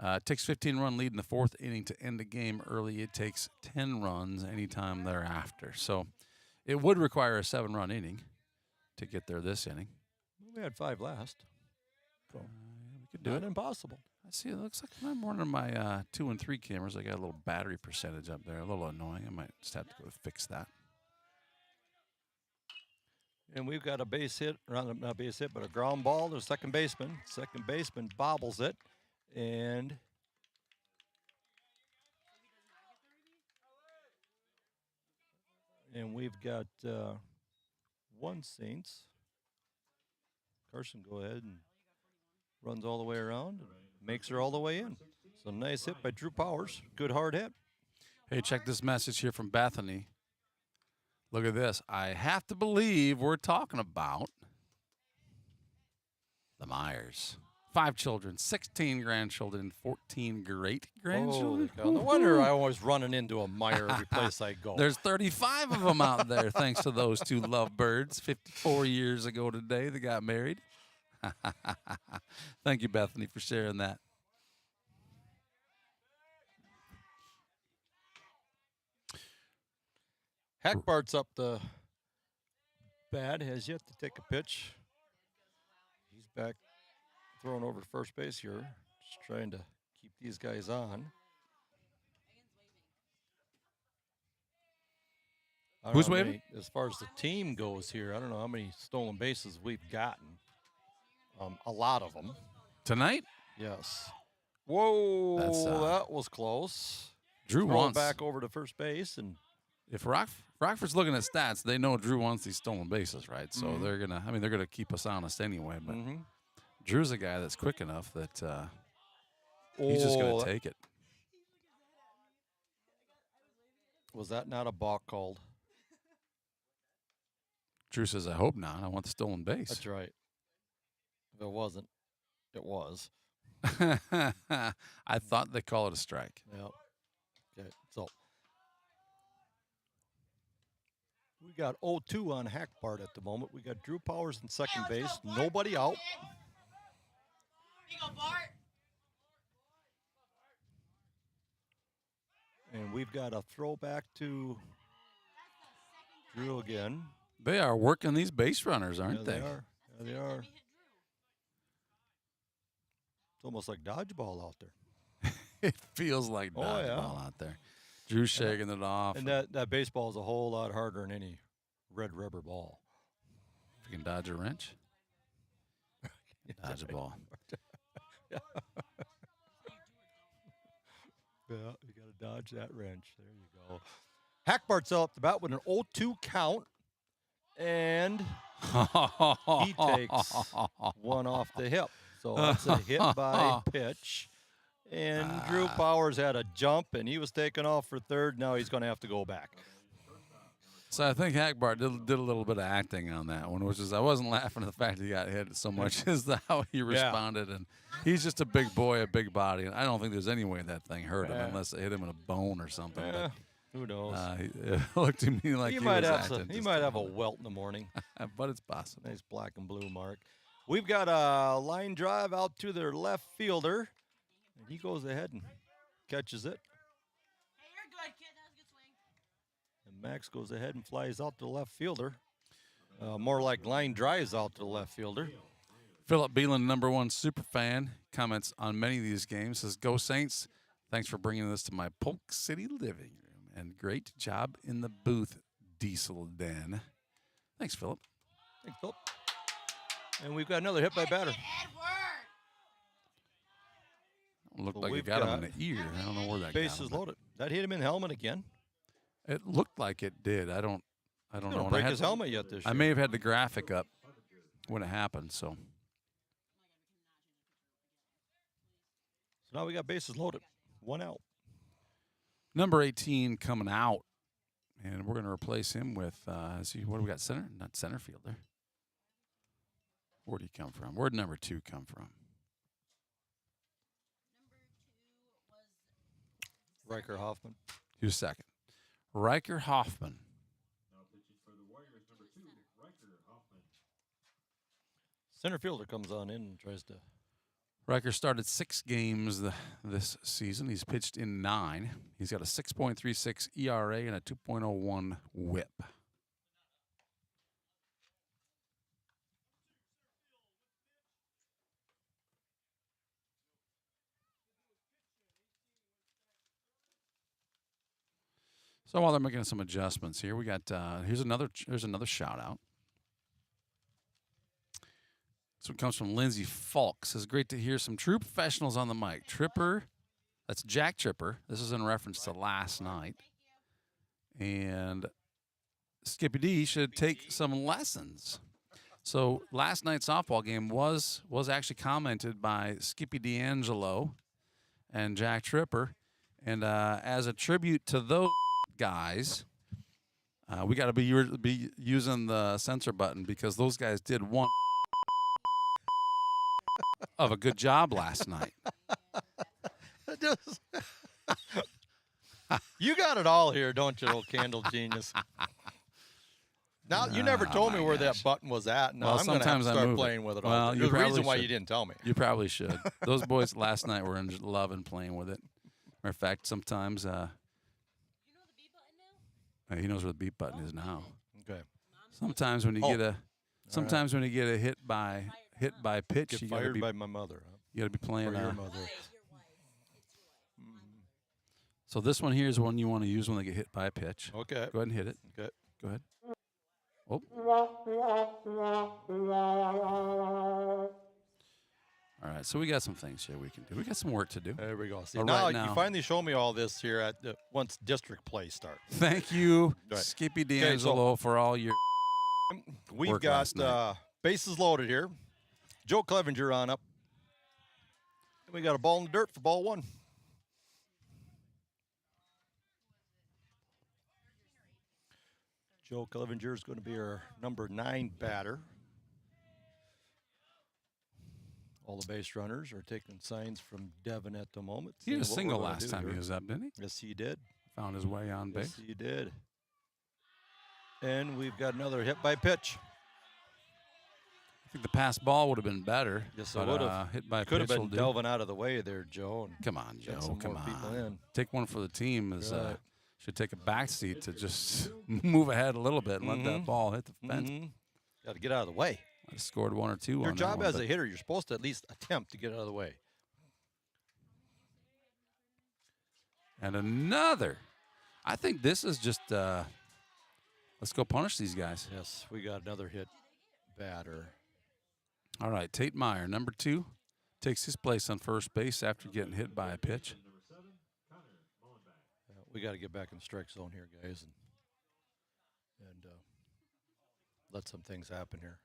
it takes 15-run lead in the 4th inning to end the game early. It takes 10 runs anytime thereafter. So It would require a 7-run inning to get there this inning. We had 5 last. So we could do not it. impossible. I see. It looks like I'm one of my 2 and 3 cameras. I got a little battery percentage up there. A little annoying. I might just have to go fix that. And we've got a base hit, not a base hit, but a ground ball to the second baseman. Second baseman bobbles it, and we've got 1 Saints. Carson, go ahead and runs all the way around and makes her all the way in. So nice hit by Drew Powers. Good hard hit. Hey, check this message here from Bethany. Look at this. I have to believe we're talking about the Myers. 5 children, 16 grandchildren, and 14 great-grandchildren. Oh, no wonder I'm always running into a Meyer every place I go. There's 35 of them out there, thanks to those 2 lovebirds 54 years ago today that got married. Thank you, Bethany, for sharing that. Hackbart's up the bat, has yet to take a pitch. He's back throwing over first base here, just trying to keep these guys on. Who's waving? As far as the team goes here, I don't know how many stolen bases we've gotten. A lot of them. Tonight? Yes. Whoa, That's, that was close. Drew Throw wants back over to first base, and if Rockford's looking at stats, they know Drew wants these stolen bases, right? So they're gonna keep us honest anyway. But Drew's a guy that's quick enough that he's just gonna take it. Was that not a balk called? Drew says, "I hope not. I want the stolen base." That's right. If it wasn't, it was. I thought they call it a strike. Yep. Okay, so we got 0-2 on Hackbart at the moment. We got Drew Powers in second base. Nobody out. And we've got a throwback to Drew again. They are working these base runners, aren't They are. Yeah, they are. It's almost like dodgeball out there. It feels like dodgeball out there. Drew's shaking it off. And that baseball is a whole lot harder than any red rubber ball. If you can dodge a wrench, dodge a ball. Yeah, you got to dodge that wrench. There you go. Hackbart's up the bat with an 0-2 count. And he takes one off the hip. So that's a hit by pitch. And Drew Powers had a jump, and he was taken off for third. Now he's going to have to go back. So I think Hackbart did a little bit of acting on that one, which is I wasn't laughing at the fact that he got hit so much as how he responded. And he's just a big boy, a big body. And I don't think there's any way that thing hurt him unless it hit him in a bone or something. But who knows? It looked to me like he might was have acting. he might have a welt in the morning. But it's possible. Nice black and blue mark. We've got a line drive out to their left fielder. And he goes ahead and catches it. Hey, you're good, kid. That was a good swing. And Max goes ahead and flies out to the left fielder. More like line drives out to the left fielder. Philip Beelan, #1 super fan, comments on many of these games. Says, "Go Saints! Thanks for bringing this to my Polk City living room, and great job in the booth, Diesel Den." Thanks, Philip. Thanks, Philip. And we've got another hit by batter. Looked like it got him in the ear. I don't know where that got him. Bases loaded. That hit him in the helmet again. It looked like it did. I don't know. Didn't break his helmet yet this year. I may have had the graphic up when it happened. So now we got bases loaded. 1 out. Number 18 coming out, and we're going to replace him with. What do we got? Center, not center fielder. Where'd he come from? Where'd number 2 come from? Riker Hoffman. He was second. Riker Hoffman. Now pitching for the Warriors, number 2, Riker Hoffman. Center fielder comes on in and tries to. Riker started 6 games this season. He's pitched in 9. He's got a 6.36 ERA and a 2.01 WHIP. So while they're making some adjustments here, we got here's another shout out. This one comes from Lindsay Falk. Says, great to hear some true professionals on the mic. Tripper, that's Jack Tripper. This is in reference to last night. And Skippy D should take some lessons. So last night's softball game was actually commented by Skippy D'Angelo and Jack Tripper. And as a tribute to those guys, we got to be using the censor button because those guys did one of a good job last night. You got it all here, don't you, little candle genius? Now, you never told me where that button was at. Now I'm going to have to start playing with it. Well, There's a reason why you didn't tell me. You probably should. Those boys last night were in love and playing with it. Matter of fact, sometimes he knows where the beep button is now. Okay. Sometimes when you get a hit by pitch, Get you fired gotta be by my mother. Huh? You got to be playing. Or your mother. So this one here is one you want to use when they get hit by a pitch. Okay. Go ahead and hit it. Okay. Go ahead. Oh. All right, so we got some things here we can do. We got some work to do. There we go. See, Right now you finally show me all this here at once district play starts. Thank you, Right. Skippy D'Angelo, for all your We've work got last night. bases loaded here. Joe Clevenger on up. And we got a ball in the dirt for ball one. Joe Clevenger is going to be our number 9 batter. All the base runners are taking signs from Devin at the moment. He had a Seeing what single we're gonna last do time here. he was up, didn't he? Yes, he did. Found his way on base. Yes, he did. And we've got another hit by pitch. I think the pass ball would have been better. Yes, but, it would have. hit by Could have pitch been will do. delving out of the way there, Joe. And Come on, got Joe. some Come more people on. in. Take one for the team. Right. Should take a back seat to just move ahead a little bit and let that ball hit the fence. Got to get out of the way. I scored 1 or 2 Your on that job one, as but- a hitter, you're supposed to at least attempt to get out of the way. And another. I think this is just, let's go punish these guys. Yes, we got another hit batter. All right, Tate Meyer, number 2, takes his place on first base after getting hit by a pitch. We got to get back in the strike zone here, guys, and let some things happen here.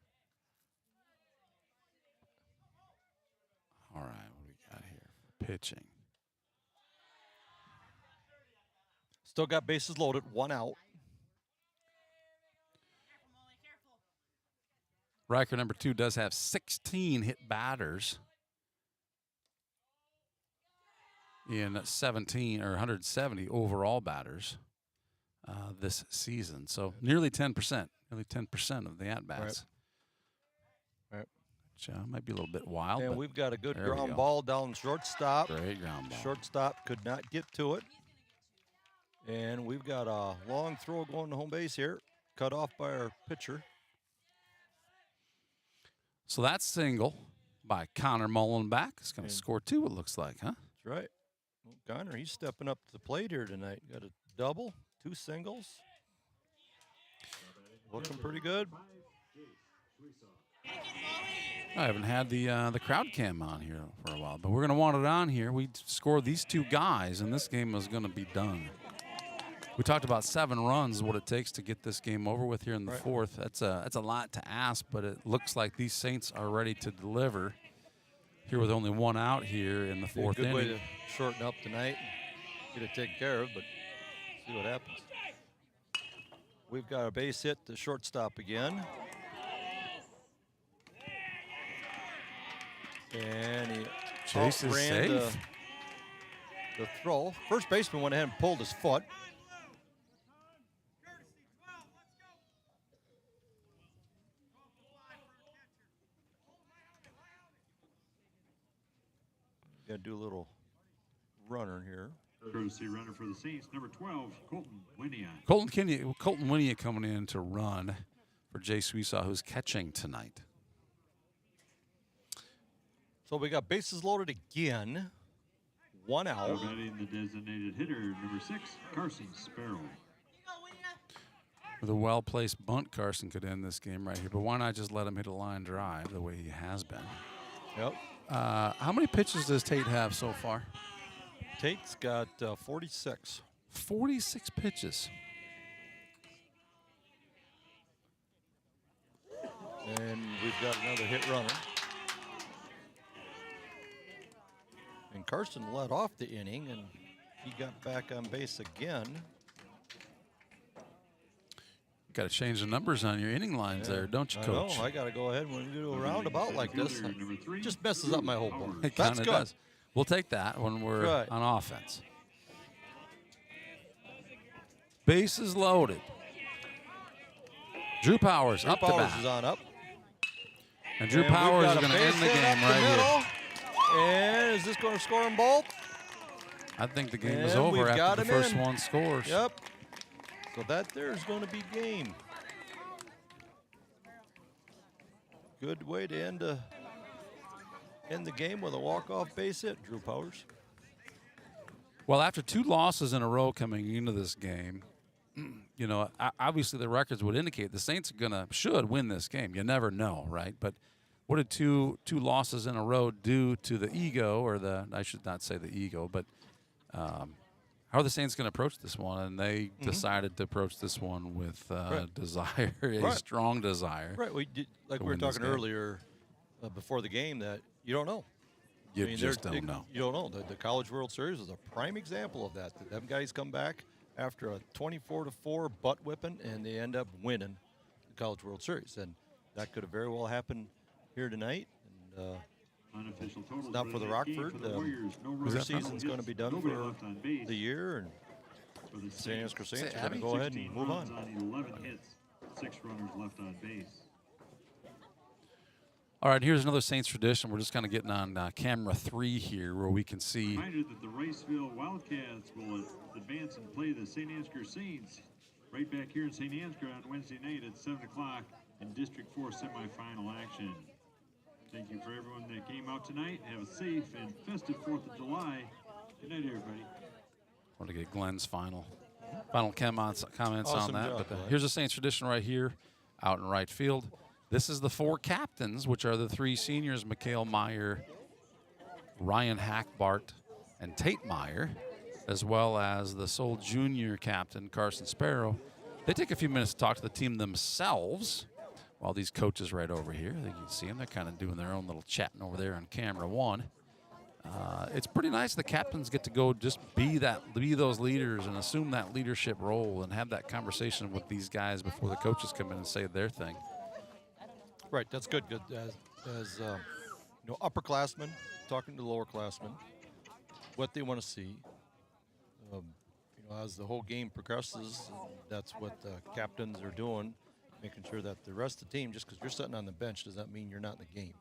All right, what do we got here for pitching? Still got bases loaded, 1 out. Riker, number 2, does have 16 hit batters in 17 or 170 overall batters this season. So nearly 10%, nearly 10% of the at-bats. Right. Which might be a little bit wild. And but we've got a good there we ground go. ball down shortstop. Great ground ball. Shortstop could not get to it. And we've got a long throw going to home base here, cut off by our pitcher. So that's single by Connor Mullenback. He's going to score 2, it looks like, huh? That's right. Well, Connor, he's stepping up to the plate here tonight. Got a double, 2 singles. Looking pretty good. I haven't had the crowd cam on here for a while, but we're going to want it on here. We scored these 2 guys, and this game is going to be done. We talked about 7 runs, what it takes to get this game over with here in the 4th. That's a lot to ask, but it looks like these Saints are ready to deliver here with only 1 out here in the 4th Good inning. way to shorten up tonight. Get it taken care of, but see what happens. We've got a base hit to shortstop again. And he Chase is outran safe. the throw. First baseman went ahead and pulled his foot. Got to do a little runner here. Courtesy runner for the Saints, number 12, Colton Winia. Colton Winia coming in to run for Jay Sweesaw, who's catching tonight. So we got bases loaded again. 1 out. Batting the designated hitter, number 6, Carson Sparrow. With a well-placed bunt, Carson could end this game right here. But why not just let him hit a line drive the way he has been? Yep. How many pitches does Tate have so far? Tate's got 46. 46 pitches. And we've got another hit runner. And Carson led off the inning, and he got back on base again. Got to change the numbers on your inning lines there, don't you, Coach? I know. I got to go ahead when we do a roundabout like this. It just messes up my whole board. It That's kinda good. does. We'll take that when we're on offense. Bases loaded. Drew Powers up to bat. Is on up. And Drew Powers is going to end the game right here. And is this going to score them both? I think the game is over after the first one scores. Yep. So that there is going to be game. Good way to end the game with a walk-off base hit, Drew Powers. Well, after 2 losses in a row coming into this game, you know, obviously the records would indicate the Saints should win this game. You never know, right? But what did two losses in a row do to the ego, or I should not say the ego, but how are the Saints going to approach this one? And they decided to approach this one with desire, a strong desire. Right. We did, like we were talking earlier before the game, that you don't know. You just don't know. You don't know. The College World Series is a prime example of that. Them guys come back after a 24-4 butt whipping, and they end up winning the College World Series. And that could have very well happened here tonight. And unofficial total. it's not for the Rockford. The season's going to be done for the year, and Saint Ansgar Saints are going to go ahead and move on. 11 hits, 6 runners left on base. All right, here's another Saints tradition. We're just kind of getting on camera 3 here, where we can see. Reminder that the Riceville Wildcats will advance and play the Saint Ansgar Saints right back here in Saint Ansgar on Wednesday night at 7 o'clock in District 4 semifinal action. Thank you for everyone that came out tonight. Have a safe and festive 4th of July. Good night, everybody. I want to get Glenn's final comments Awesome on that. job, But here's a Saints tradition right here out in right field. This is the 4 captains, which are the 3 seniors, Mikhail Meyer, Ryan Hackbart, and Tate Meyer, as well as the sole junior captain, Carson Sparrow. They take a few minutes to talk to the team themselves while these coaches right over here. You can see them. They're kind of doing their own little chatting over there on camera 1. It's pretty nice. The captains get to go just be those leaders and assume that leadership role and have that conversation with these guys before the coaches come in and say their thing. Right, that's good. Good as upperclassmen talking to lowerclassmen, what they want to see. As the whole game progresses, that's what the captains are doing, making sure that the rest of the team, just because you're sitting on the bench, does not mean you're not in the game.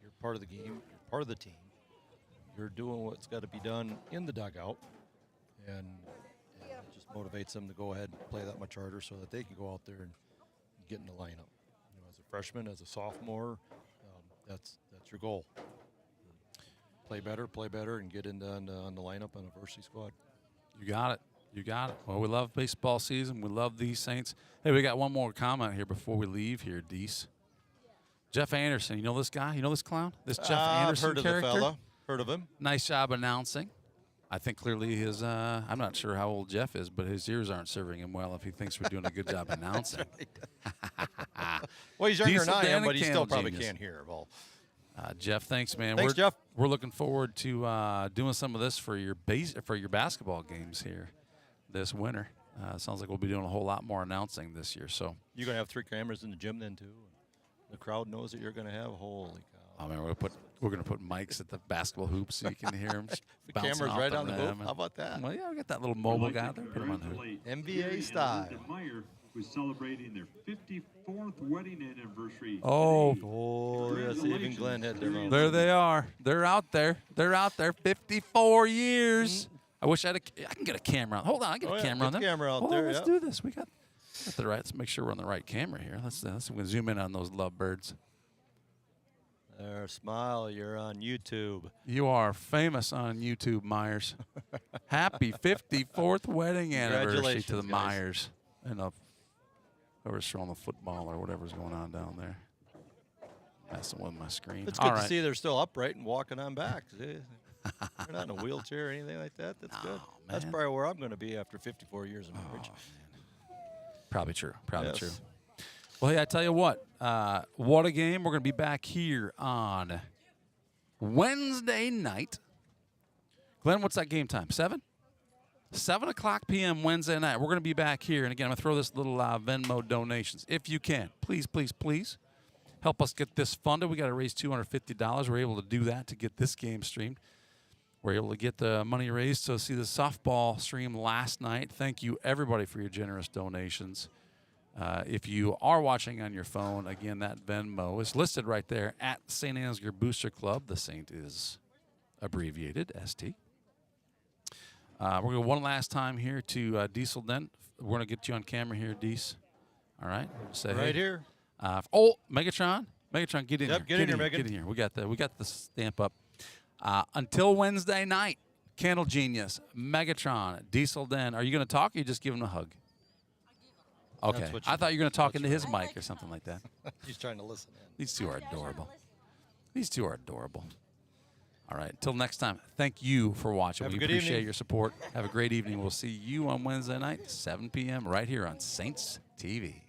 You're part of the game. You're part of the team. You're doing what's got to be done in the dugout, and it just motivates them to go ahead and play that much harder so that they can go out there and get in the lineup. As a freshman, as a sophomore, that's your goal. Play better, and get on the lineup on the varsity squad. You got it. Well, we love baseball season. We love these Saints. Hey, we got one more comment here before we leave here, Deese. Jeff Anderson, you know this guy? You know this clown? This Jeff Anderson I've heard character? of the fella. Heard of him. Nice job announcing. I think clearly his, I'm not sure how old Jeff is, but his ears aren't serving him well if he thinks we're doing a good job announcing. Well, he's younger Diesel than I am, Dan but he and still Candle probably Genius. can't hear. Well, Jeff, thanks, man. Thanks, Jeff. We're looking forward to doing some of this for your basketball games here this winter. Sounds like we'll be doing a whole lot more announcing this year. So you're going to have 3 cameras in the gym then, too? The crowd knows that you're going to have. Holy cow. I mean, we're going to put mics at the basketball hoops so you can hear them. The camera's right on the hoop. How about that? Well, yeah, we got that little mobile guy there. Put him on the hoop. NBA style. Meyer was celebrating their 54th wedding anniversary. Oh, yes, even Glenn had their own. There they are. They're out there. 54 years. I wish I can get a camera on. Hold on, I get a camera on them. Camera out Hold there. on, let's do this. We got the right. Let's make sure we're on the right camera here. Let's zoom in on those lovebirds. There, smile. You're on YouTube. You are famous on YouTube, Myers. Happy 54th wedding anniversary to the guys. Myers. And Whoever's throwing the football or whatever's going on down there. Messing with my screen. It's good to see they're still upright and walking on back. They're not in a wheelchair or anything like that. That's good. That's probably where I'm going to be after 54 years of marriage. Probably true. Probably Yes. true. Well, hey, I tell you what a game. We're going to be back here on Wednesday night. Glenn, what's that game time? 7? 7 o'clock p.m. Wednesday night. We're going to be back here. And again, I'm going to throw this little Venmo donations. If you can, please, please, please help us get this funded. We got to raise $250. We're able to do that to get this game streamed. We're able to get the money raised to see the softball stream last night. Thank you, everybody, for your generous donations. If you are watching on your phone, again, that Venmo is listed right there at Saint Ansgar Booster Club. The Saint is abbreviated, ST. We're going to go one last time here to Diesel Den. We're going to get you on camera here, Dees. All right. Say Right hey. here. Megatron. Megatron, get in here. Get in here, Megan. Get in here. We got the stamp up. Until Wednesday night, Candle Genius, Megatron, Diesel Den. Are you going to talk or you just give him a hug? Okay. I thought you were going to talk into his mic or something like that. He's trying to listen in. These two are adorable. These two are adorable. All right. Until next time, thank you for watching. Have a We good appreciate evening. your support. Have a great evening. We'll see you on Wednesday night, 7 p.m. right here on Saints TV.